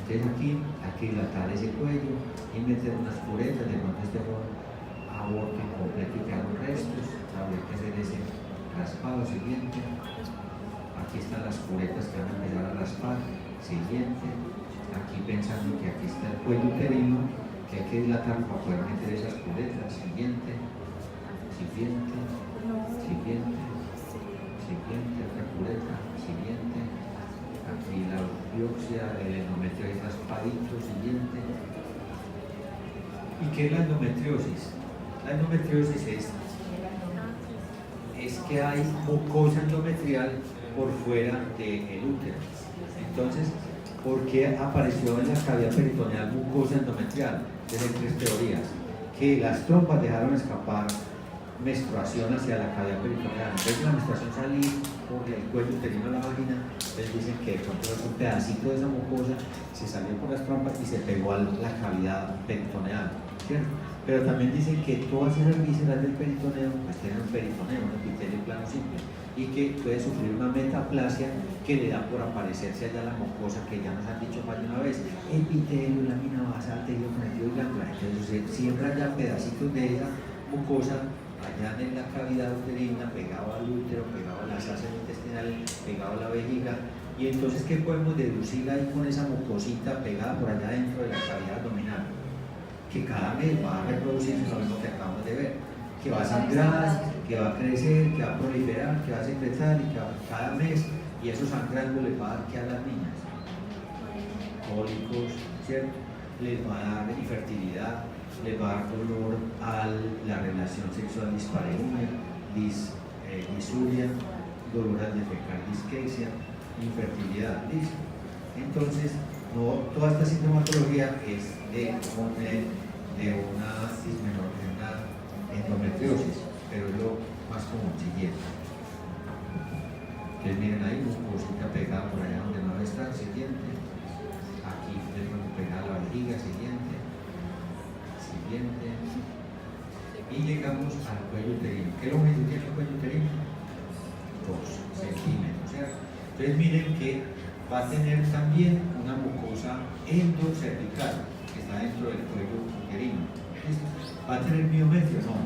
Entonces aquí hay que dilatar ese cuello y meter unas curetas, de pronto este fue un aborto incompleto y quedaron restos, habría que hacer ese raspado. Siguiente. Aquí están las curetas que van a empezar a raspar. Siguiente. Aquí pensando que aquí está el cuello uterino, que hay que dilatar para poder meter esas curetas. Siguiente. Siguiente. Siguiente. Siguiente. Otra cureta. Siguiente. Aquí la biopsia del endometrio es raspadito. Siguiente. ¿Y qué es la endometriosis? La endometriosis es que hay mucosa endometrial por fuera del útero. Entonces, ¿por qué apareció en la cavidad peritoneal mucosa endometrial? Hay tres teorías. Que las trompas dejaron escapar menstruación hacia la cavidad peritoneal. En vez de la menstruación salir por el cuello uterino a la vagina, entonces dicen que un pedacito de esa mucosa se salió por las trompas y se pegó a la cavidad peritoneal, ¿cierto? Pero también dicen que todas esas vísceras del peritoneo pues tienen un peritoneo, un epitelio plano simple, y que puede sufrir una metaplasia que le da por aparecerse allá la mucosa, que ya nos han dicho más de una vez, epitelio, lámina basal, tejido conectivo y glándula. Entonces se siembra ya pedacitos de esa mucosa allá en la cavidad uterina, pegado al útero, pegado a las asas intestinales, pegado a la vejiga. Y entonces, ¿qué podemos deducir ahí con esa mucosita pegada por allá dentro de la cavidad abdominal? Que cada mes va a reproducirse lo mismo que acabamos de ver, que va a sangrar, que va a crecer, que va a proliferar, que va a secretar y que cada mes, y eso sangrando les va a dar que a las niñas cólicos, ¿cierto? Les va a dar infertilidad, les va a dar dolor a la relación sexual dispareunia, disuria, dolor al defecar, disquesia, infertilidad, ¿listo? Entonces, toda esta sintomatología es de una endometriosis, pero es lo más común. Siguiente. Entonces miren ahí, mucosita pegada por allá donde no está. Siguiente. Aquí de pronto pegada la vejiga. Siguiente. Siguiente. Y llegamos al cuello uterino. ¿Qué longitud tiene el cuello uterino? 2 centímetros, ¿cierto? Entonces miren que va a tener también una mucosa endocervical que está dentro del cuello uterino. ¿Listo? ¿Va a tener miometrio? No.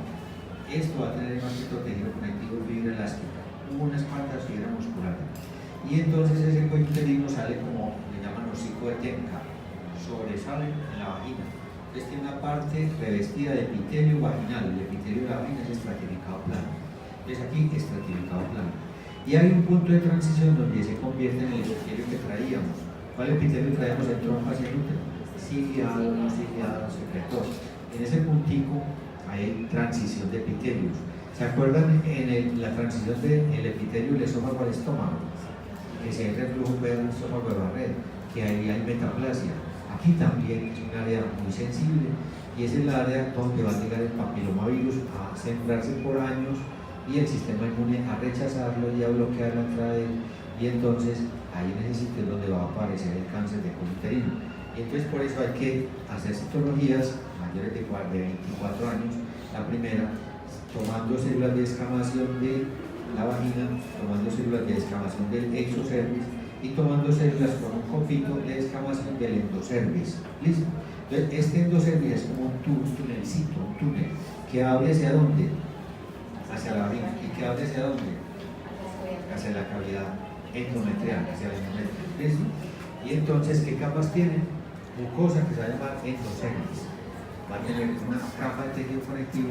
Esto va a tener más que tejido conectivo, fibra elástica, unas cuantas fibras musculares. Y entonces ese cuello uterino sale como le llaman hocico de tenca, sobresale en la vagina. Entonces tiene una parte revestida de epitelio vaginal. El epitelio de la vagina es estratificado plano. Entonces aquí estratificado plano. Y hay un punto de transición donde se convierte en el epitelio que traíamos. ¿Cuál epitelio traíamos en trompas y en útero? Ciliado, no ciliado, secretor. En ese puntico hay transición de epitelios. ¿Se acuerdan en la transición del epitelio del esófago al estómago? que si hay reflujo del estómago de barrer, que ahí hay metaplasia. Aquí también es un área muy sensible y es el área donde va a llegar el papilomavirus a sembrarse por años y el sistema inmune a rechazarlo y a bloquear la entrada de él, y entonces ahí en ese sitio es donde va a aparecer el cáncer de colon uterino. Y entonces por eso hay que hacer citologías mayores de 24 años, la primera tomando células de descamación de la vagina, tomando células de descamación del exocervix y tomando células con un copito de descamación del endocervix. ¿Listo? Entonces este endocervix es como un tunelcito, un túnel que abre hacia dónde, hacia la vagina, y que abre hacia dónde, hacia la cavidad endometrial, hacia el endometrio. ¿Listo? Y entonces, ¿qué capas tiene? Mucosa, que se va a llamar endocervix, va a tener una capa de tejido conectivo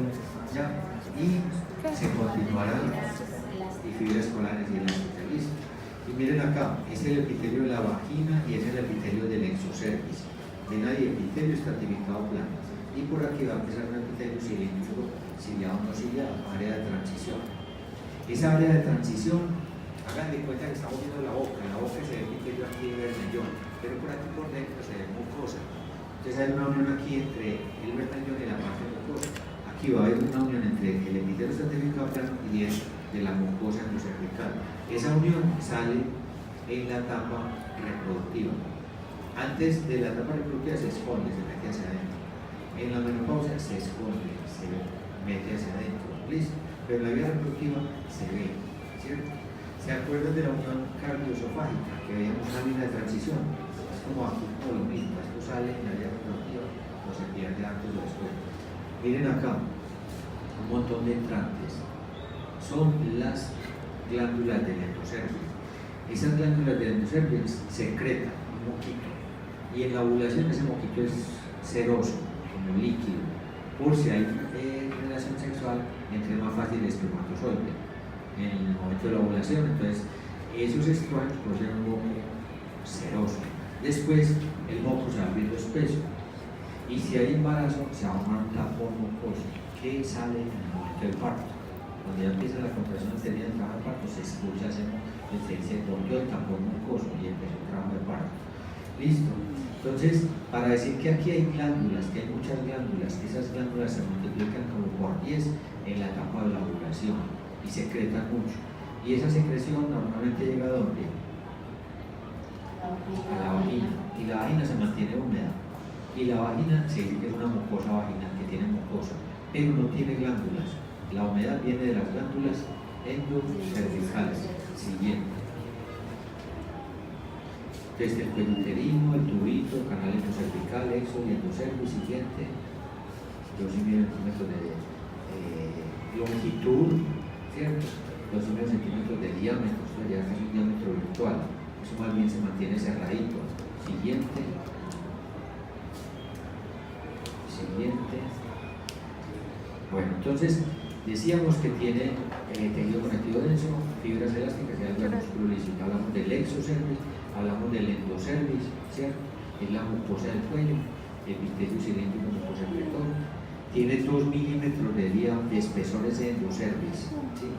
ya, y se continuarán y fibras polares y elásticas. ¿Listo? Y miren acá, es el epitelio de la vagina y es el epitelio del exocervix. Ven ahí, epitelio estratificado plano. Y por aquí va a empezar un epitelio cilíndrico, ciliado o no ciliado, área de transición. Esa área de transición, hagan de cuenta que estamos viendo la boca se ve epitelio aquí de bermellón, pero por aquí por dentro se ve mucosa. Entonces hay una unión aquí entre el bermellón y la parte mucosa. Aquí va a haber una unión entre el epitelio estratificado plano y el de la mucosa endocervical. Esa unión sale en la etapa reproductiva. Antes de la etapa reproductiva se esconde, se mete hacia adentro. En la menopausia se esconde, se mete hacia adentro. ¿Listo? Pero en la vida reproductiva se ve, ¿cierto? ¿Se acuerdan de la unión cardioesofágica? Que veíamos una línea de transición. Es como aquí, como lo mismo. Esto sale en la vida reproductiva o se pierde antes o después. Miren acá, un montón de entrantes. Son las glándulas del endocervix. Esas glándulas del endocervix secretan un moquito y en la ovulación ese moquito es seroso, como líquido, por si hay relación sexual entre más fácil el espermatozoide en el momento de la ovulación. Entonces esos estrógenos producen un moco seroso. Después el moco se va abriendo espeso y si hay embarazo se va a formar un tapón mucoso que sale en el momento del parto. Cuando ya empieza la contracción uterina del trabajo de parto, se expulsa ese moco, se volvió el tapón mucoso y empezó el trabajo de parto. Listo. Entonces, para decir que aquí hay glándulas, que hay muchas glándulas, esas glándulas se multiplican como por 10 en la etapa de la ovulación y secretan mucho. Y esa secreción normalmente llega a ¿dónde? A la vagina. Y la vagina se mantiene húmeda. Y la vagina se dice que es una mucosa vaginal, que tiene mucosa, pero no tiene glándulas. La humedad viene de las glándulas endocervicales. Siguiente. Desde el cuello uterino, el tubito, el canal endocervical, exo y endocervix. Siguiente. 2,5 centímetros de longitud, ¿cierto? 2,5 centímetros de diámetro, o sea, ya es un diámetro virtual. Eso más bien se mantiene cerradito. Siguiente. Bueno, entonces decíamos que tiene tejido conectivo denso, fibras elásticas y algo de músculo liso. Hablamos del exocervix, hablamos del endocervix, ¿cierto? Es la mucosa del cuello, epitelio cilíndrico mucosecretor. Tiene 2 milímetros de espesor ese endocervix, ¿sí?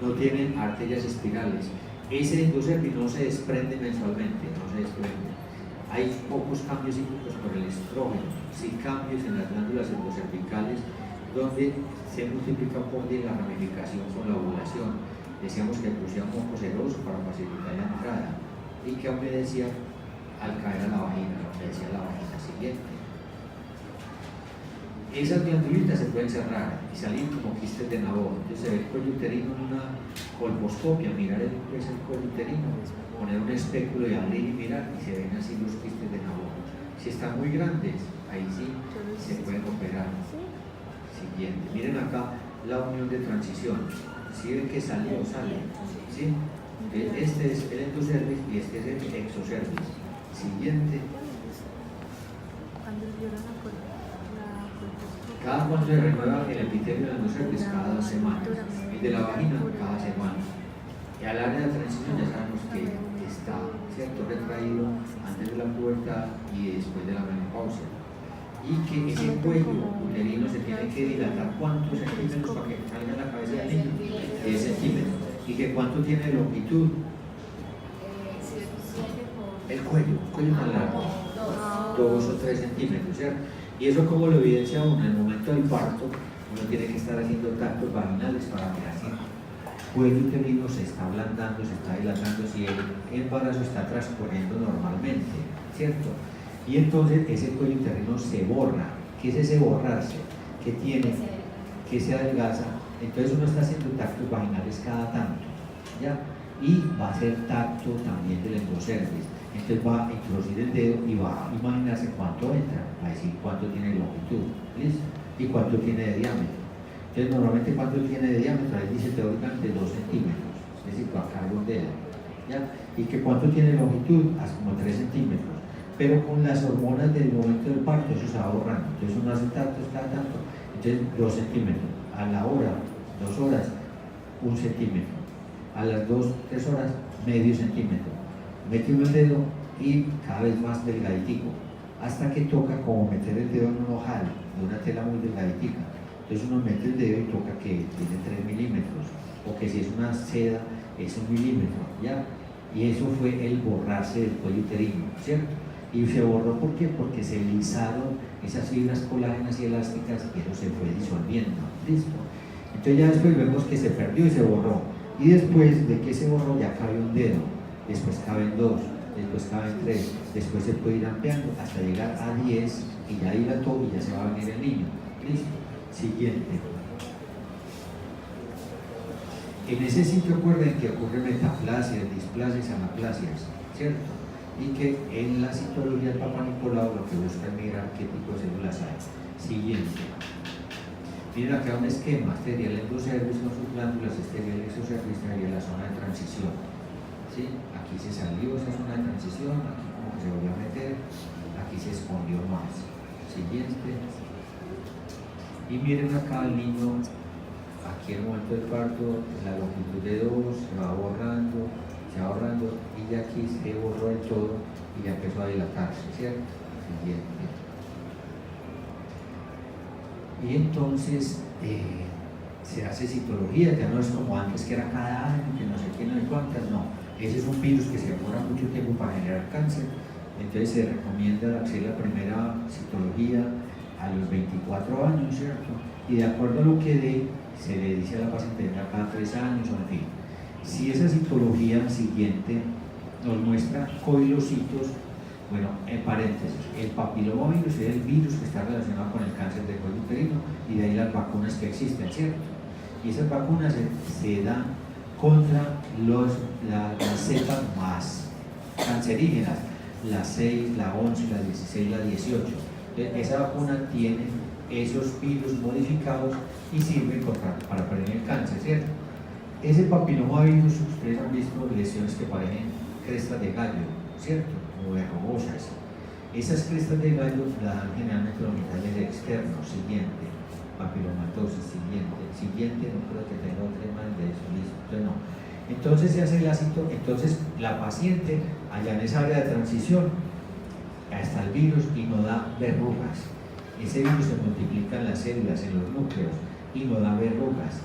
No tiene arterias espirales. Ese endocervix no se desprende mensualmente, no se desprende. Hay pocos cambios cíclicos por el estrógeno, sí cambios en las glándulas endocervicales donde se multiplica por 10 la ramificación con la ovulación. Decíamos que producía un moco seroso para facilitar la entrada y que humedecía al caer a la vagina, humedecía la vagina. Siguiente. Esas glandulitas se pueden cerrar y salir como quistes de Nabor. Entonces se ve el cuello uterino en una colposcopia, mirar el cuello uterino, poner un espéculo y abrir y mirar y se ven así los quistes de Nabor. Si están muy grandes, ahí sí se pueden operar. Siguiente. Miren acá la unión de transición. Si ven que sale o sale, ¿sí? Este es el endocervix y este es el exocervix. Siguiente. Cada cuánto se renueva el epitelio del endocervix, cada 2 semanas. El de la vagina, cada semana. Y al área de transición ya sabemos que está, ¿cierto?, retraído antes de la pubertad y después de la menopausia. Y que ese cuello uterino se tiene que dilatar ¿cuántos centímetros para que salga la cabeza del niño? 10 centímetros. ¿Y que cuánto tiene de longitud? 7 cuello más largo, 2 o 3 centímetros, ¿cierto? Y eso como lo evidencia uno, en el momento del parto, uno tiene que estar haciendo tactos vaginales para mirar si el cuello uterino se está ablandando, se está dilatando, si el embarazo está transcurriendo normalmente, ¿cierto? Y entonces ese cuello uterino se borra. ¿Qué es ese borrarse? Que tiene, que se adelgaza. Entonces uno está haciendo tactos vaginales cada tanto, ¿ya? Y va a hacer tacto también del endocervix. Entonces va a introducir el dedo y va a imaginarse cuánto entra, va a decir cuánto tiene de longitud, ¿listo? Y cuánto tiene de diámetro. Entonces normalmente cuánto tiene de diámetro, ahí dice teóricamente 2 centímetros, es decir, acá hay un dedo, ¿ya? Y que cuánto tiene de longitud, hasta como 3 centímetros. Pero con las hormonas del momento del parto eso se va borrando. Entonces uno hace tactos cada tanto, entonces 2 centímetros. A la hora, 2 horas, 1 centímetro. A las 2, 3 horas, medio centímetro. Mete uno el dedo y cada vez más delgaditico, hasta que toca como meter el dedo en un ojal de una tela muy delgaditica. Entonces uno mete el dedo y toca que tiene 3 milímetros, o que si es una seda es 1 milímetro, ¿ya? Y eso fue el borrarse del cuello uterino, ¿cierto? Y se borró, ¿por qué? Porque se lisaron esas fibras colágenas y elásticas y eso se fue disolviendo, ¿listo? Entonces ya después vemos que se perdió y se borró. Y después de que se borró ya cabe un dedo, después caben 2, después caben 3, después se puede ir ampliando hasta llegar a 10 y ya dilató y ya se va a venir el niño, ¿listo? Siguiente. En ese sitio recuerden que ocurren metaplasias, displasias, anaplasias, ¿cierto? Y que en la citología del Papa Nicolau lo que busca es mirar qué tipo de células hay. Siguiente. Miren acá un esquema, este sería el endocervix con sus glándulas, este sería el exocervix, este sería la zona de transición. ¿Sí? Aquí se salió esa zona de transición, aquí como que se volvió a meter, aquí se escondió más. Siguiente. Y miren acá el niño, aquí en el momento del parto, la longitud de 2 se va borrando, y ya aquí se borró del todo y ya empezó a dilatarse, ¿cierto? Siguiente. Y entonces se hace citología, ya no es como antes que era cada año, que no sé qué, no sé cuántas, no. Ese es un virus que se demora mucho tiempo para generar cáncer, entonces se recomienda hacer la primera citología a los 24 años, ¿cierto? Y de acuerdo a lo que dé, se le dice a la paciente cada 3 años, o en fin. Si esa citología siguiente nos muestra coilocitos, bueno, en paréntesis, el papilomavirus es el virus que está relacionado con el cáncer de cuello uterino y de ahí las vacunas que existen, ¿cierto? Y esas vacunas se dan contra las cepas más cancerígenas, la 6, la 11, la 16, la 18. Entonces, esa vacuna tiene esos virus modificados y sirve para prevenir el cáncer, ¿cierto? Ese papilomavirus, ustedes han visto lesiones que parecen crestas de gallo, ¿cierto? Como verrugosas. Esas crestas de gallo las dan generalmente los genitales externos. Siguiente, papilomatosis, siguiente, no creo que tenga otra imagen de eso, listo, entonces no. Entonces se hace el ácido, entonces la paciente allá en esa área de transición está el virus y no da verrugas. Ese virus se multiplica en las células, en los núcleos y no da verrugas,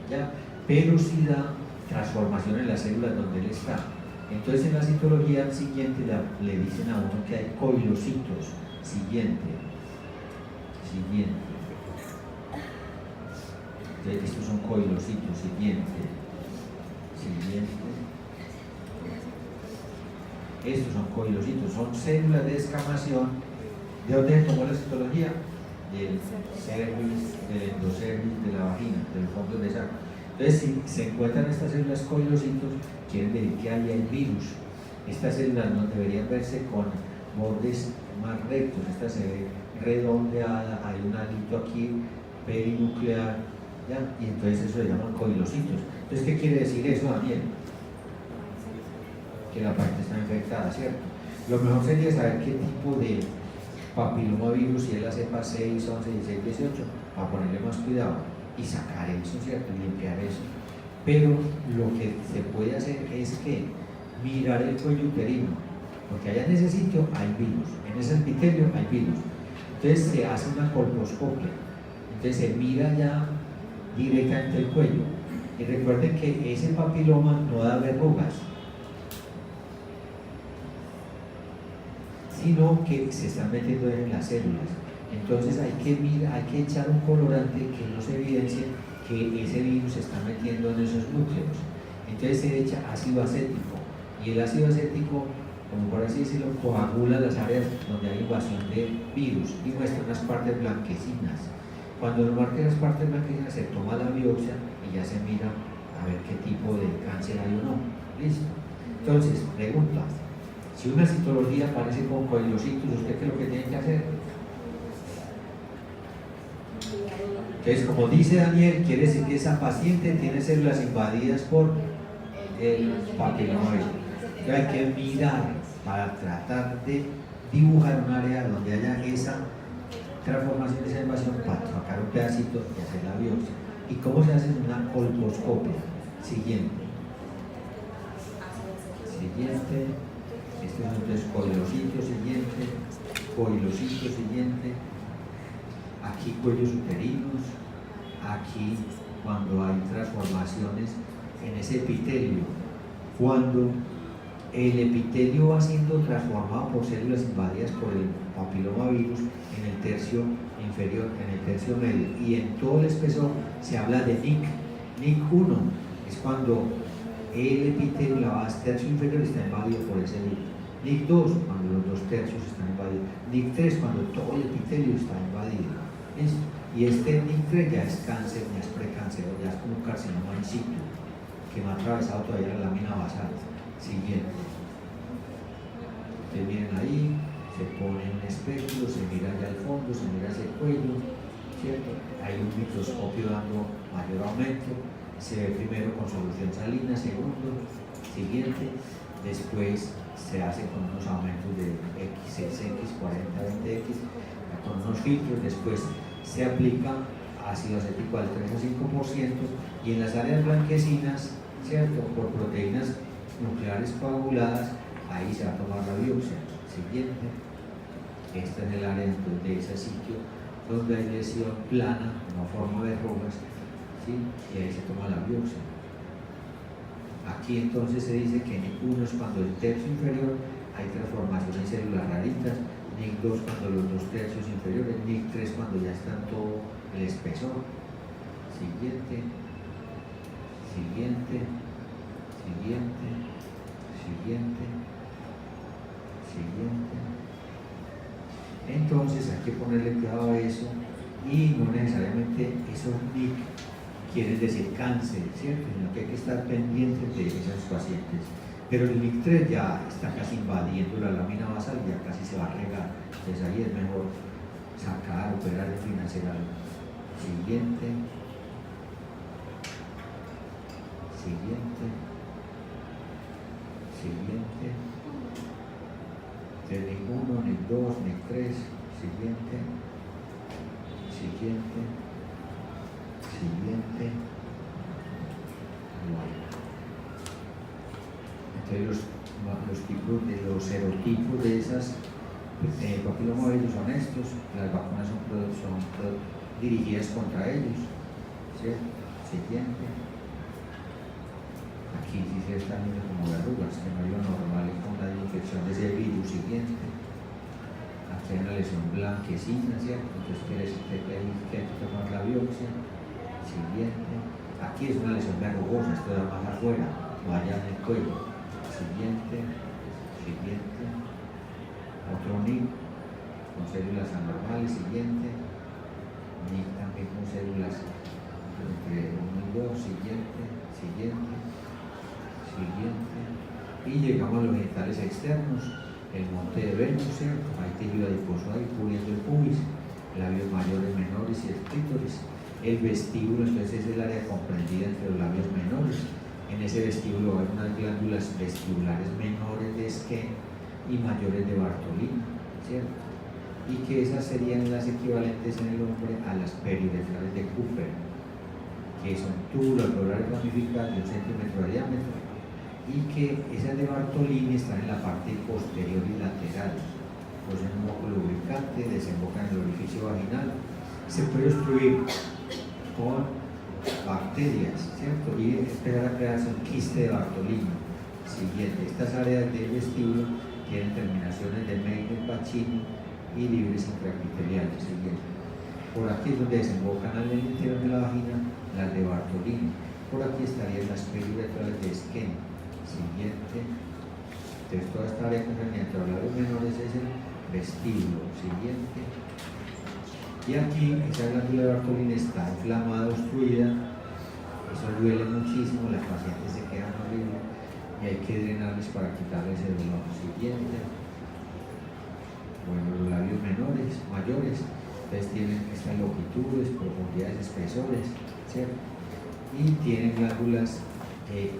¿ya? Pero sí da transformación en las células donde él está. Entonces en la citología siguiente le dicen a uno que hay coilocitos. Siguiente. Entonces, estos son coilocitos. Siguiente. Estos son coilocitos, son células de descamación. ¿De dónde se tomó la citología? Del cervix, del endocervix, de la vagina, del fondo de saco. Entonces, si se encuentran estas células coilocitos, quiere decir que ahí hay virus. Estas células no deberían verse con bordes más rectos, esta se ve redondeada, hay un alito aquí perinuclear, ¿ya? Y entonces eso se llaman coilocitos. Entonces, ¿qué quiere decir eso, Daniel? Que la parte está infectada, ¿cierto? Lo mejor sería saber qué tipo de papilomavirus, si es la cepa 6, 11, 16, 18, para ponerle más cuidado y sacar eso, ¿cierto? Limpiar eso. Pero lo que se puede hacer es que mirar el cuello uterino, porque allá en ese sitio hay virus, en ese epitelio hay virus. Entonces se hace una colposcopia, entonces se mira ya directamente el cuello. Y recuerden que ese papiloma no da verrugas. sino que se están metiendo en las células. Entonces hay que echar un colorante que nos evidencie que ese virus se está metiendo en esos núcleos. Entonces se echa ácido acético, y el ácido acético, como por así decirlo, coagula las áreas donde hay invasión de virus y muestra unas partes blanquecinas. Cuando nos marque las partes blanquecinas se toma la biopsia y ya se mira a ver qué tipo de cáncer hay o no. Listo. Entonces, pregunta, si una citología aparece con coilocitos, ¿usted qué es lo que tiene que hacer? Entonces, como dice Daniel, quiere decir que esa paciente tiene células invadidas por el papilomavirus. Entonces hay que mirar para tratar de dibujar un área donde haya esa transformación, esa invasión, para sacar un pedacito y hacer la biopsia. ¿Y cómo se hace una colposcopia? Siguiente. Este es entonces coilocito siguiente. Aquí cuellos uterinos, aquí cuando hay transformaciones en ese epitelio, cuando el epitelio va siendo transformado por células invadidas por el papilomavirus en el tercio inferior, en el tercio medio y en todo el espesor, se habla de NIC1, es cuando el epitelio, la base tercio inferior, está invadido por ese virus. NIC2, cuando los dos tercios están invadidos. NIC3, cuando todo el epitelio está invadido. ¿Listo? Y este NIC3 ya es cáncer, ya es precanceroso, ya es como un carcinoma in situ, que no ha atravesado todavía la lámina basal. Siguiente. Ustedes miren ahí, se pone un espectro, se mira allá al fondo, se mira hacia el cuello, ¿cierto? Hay un microscopio dando mayor aumento, se ve primero con solución salina, segundo, siguiente, después se hace con unos aumentos de X6X, 40, 20X, con unos filtros, después se aplica ácido acético al 3 o 5% y en las áreas blanquecinas, ¿cierto? Por proteínas nucleares coaguladas, ahí se va a tomar la biopsia. Siguiente, esta es el área de ese sitio donde hay lesión plana, no forma verrugas, ¿sí? Y ahí se toma la biopsia. Aquí entonces se dice que NIC1 es cuando el tercio inferior hay transformación en células raritas, NIC2 cuando los dos tercios inferiores, NIC3 cuando ya está todo el espesor. Siguiente. Entonces hay que ponerle cuidado a eso y no necesariamente esos NIC quieren decir cáncer, ¿cierto? Sino que hay que estar pendientes de esos pacientes. Pero el NIC3 ya está casi invadiendo la lámina basal, ya casi se va a regar. Entonces ahí es mejor sacar, operar, en fin, hacer algo. Siguiente. NIC1, NIC2, NIC3, siguiente. Bueno. Entonces los tipos de los serotipos de esas papilomavirus son estos, las vacunas son dirigidas contra ellos, ¿cierto? Siguiente. Aquí sí se están viendo como verrugas, que no es lo normal con la infección de ese virus. Siguiente. Aquí hay una lesión blanquecina, ¿cierto? Entonces quiere decir que hay que tomar la biopsia. Siguiente. Aquí es una lesión verrugosa, esto da más afuera, no allá en el cuello. Siguiente. Otro NIC con células anormales. Siguiente. NIC también con células entre 1 y 2. Siguiente. Y llegamos a los genitales externos, el monte de Venus, ¿cierto? Hay tejido adiposo ahí cubriendo el pubis, labios mayores, menores y el clítoris. El vestíbulo, entonces es el área comprendida entre los labios menores. En ese vestíbulo hay unas glándulas vestibulares menores de Skene y mayores de Bartolini, ¿cierto? Y que esas serían las equivalentes en el hombre a las periuretrales de Cooper, que son túbulos alveolares ramificadas de 1 centímetro de diámetro, y que esas de Bartolini están en la parte posterior y lateral, pues en un moco lubricante, desembocan en el orificio vaginal, se puede obstruir con bacterias, ¿cierto? Y empezar a crearse un quiste de Bartolini. Siguiente, estas áreas del vestíbulo tienen terminaciones de Meynert, Pacini y libres intraepiteliales. Siguiente. Por aquí es donde desembocan al interior de la vagina las de Bartolini. Por aquí estarían las periuretrales de Skene. Siguiente. Entonces toda esta área concerniente a los labios menores es el vestíbulo. Siguiente. Y aquí esa glándula de Bartolini está inflamada, obstruida. Eso duele muchísimo, las pacientes se quedan horribles y hay que drenarles para quitarles el dolor. Siguiente. Bueno, los labios mayores, entonces tienen estas longitudes, profundidades, espesores, ¿cierto? Y tienen glándulas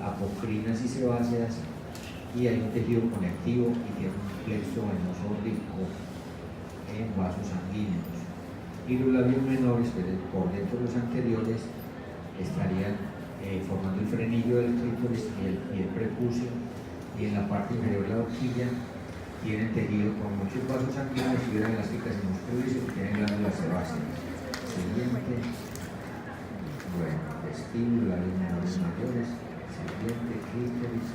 apocrinas y sebáceas y hay un tejido conectivo y tiene un plexo venoso rico en vasos sanguíneos. Y los labios menores, pues, por dentro de los anteriores, estarían formando el frenillo del clítoris y el prepucio, y en la parte inferior de la horquilla tienen tejido con muchos vasos sanguíneos, fibras elásticas y músculo y tienen glándulas sebáceas. Siguiente. Bueno, vestíbulo, labios menores mayores. Siguiente, clítoris.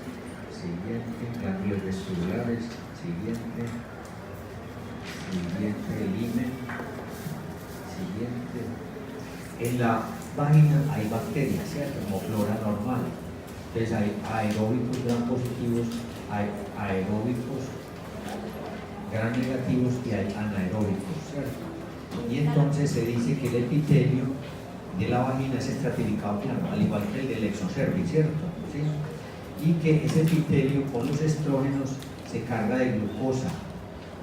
Siguiente, glándulas vestibulares. Siguiente. Siguiente, el himen. Siguiente. En la vagina hay bacterias, ¿cierto? Como flora normal. Entonces hay aeróbicos gram positivos, hay aeróbicos gram negativos y hay anaeróbicos, ¿cierto? Y entonces se dice que el epitelio de la vagina es estratificado plano, al igual que el del exocervix, ¿cierto? ¿Sí? Y que ese epitelio con los estrógenos se carga de glucosa,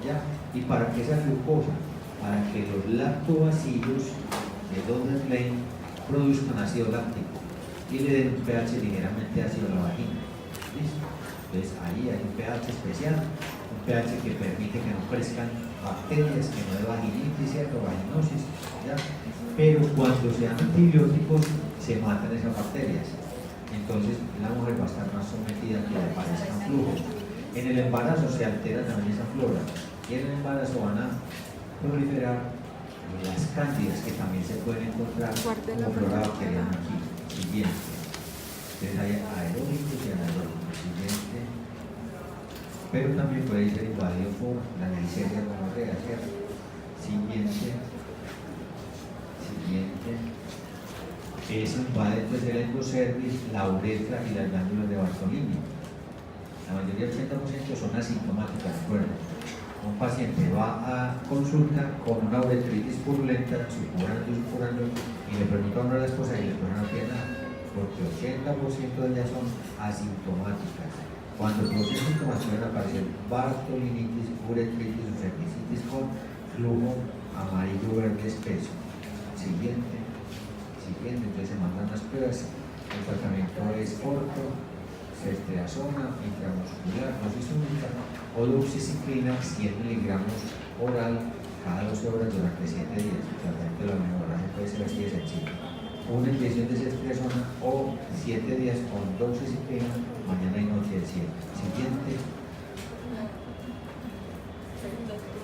¿ya? ¿Y para qué esa glucosa? Para que los lactobacilos de Douglas-Lane produzcan ácido láctico y le den un pH ligeramente ácido a la vagina. ¿Listo? Entonces ahí hay un pH especial, un pH que permite que no crezcan bacterias, que no de vaginitis, ¿cierto? Vaginosis, ¿ya? Pero cuando se dan antibióticos se matan esas bacterias. Entonces la mujer va a estar más sometida a que le aparezcan flujos. En el embarazo se altera también esa flora y en el embarazo van a proliferar las cándidas que también se pueden encontrar como flora bacteriana aquí. Siguiente. Entonces hay aeróbicos y anaeróbicos. Siguiente. Pero también puede ser invadido por la Neisseria gonorrea, ¿cierto? Siguiente. Siguiente. Eso invade pues el endocervix, la uretra y las glándulas de Bartolini. La mayoría del 80% son asintomáticas, recuerden. Un paciente va a consulta con una uretritis purulenta, supurando, y le pregunta a una de las cosas y le pone no tiene nada, porque 80% de ellas son asintomáticas. Cuando los síntomas pueden aparecer bartolinitis, uretritis o cervicitis con flujo amarillo verde espeso. Siguiente. Entonces se mandan las pruebas. El tratamiento es corto, ceftriaxona, intramuscular, dosis única, o doxiciclina 100 miligramos oral cada 12 horas durante 7 días. El tratamiento de la hemorragia puede ser así de sencillo. Una inyección de ceftriaxona o 7 días con doxiciclina mañana y noche de 100. Siguiente.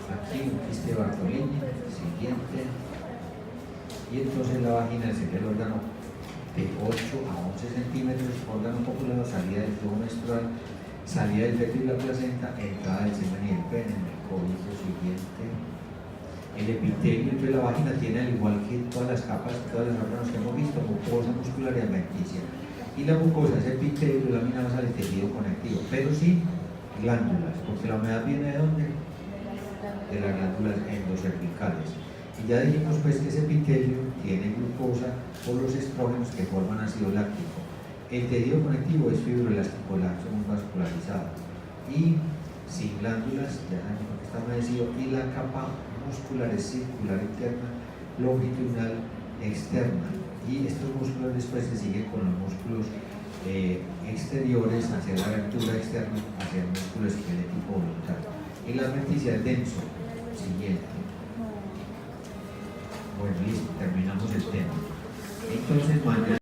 Aquí un quiste Bartolini. Siguiente. Y entonces la vagina sería el órgano de 8 a 11 centímetros, órgano popular, salida del flujo menstrual, salida del feto y la placenta, entrada del semen y el pene, en el código siguiente. El epitelio de la vagina tiene, al igual que todas las capas, todos los órganos que hemos visto, mucosa muscular y adventicia. Y la mucosa es epitelio, lámina basal y tejido conectivo, pero sí glándulas, porque la humedad viene de ¿dónde? De las glándulas endocervicales. Y ya dijimos pues que ese epitelio tiene glucosa por los estrógenos que forman ácido láctico. El tejido conectivo es fibroelástico laxo muy vascularizado y sin glándulas, ya sabemos lo que está amanecido, y la capa muscular es circular interna, longitudinal externa. Y estos músculos después se siguen con los músculos exteriores hacia la abertura externa, hacia el músculo esquelético voluntario. Y la adventicia es denso. Siguiente.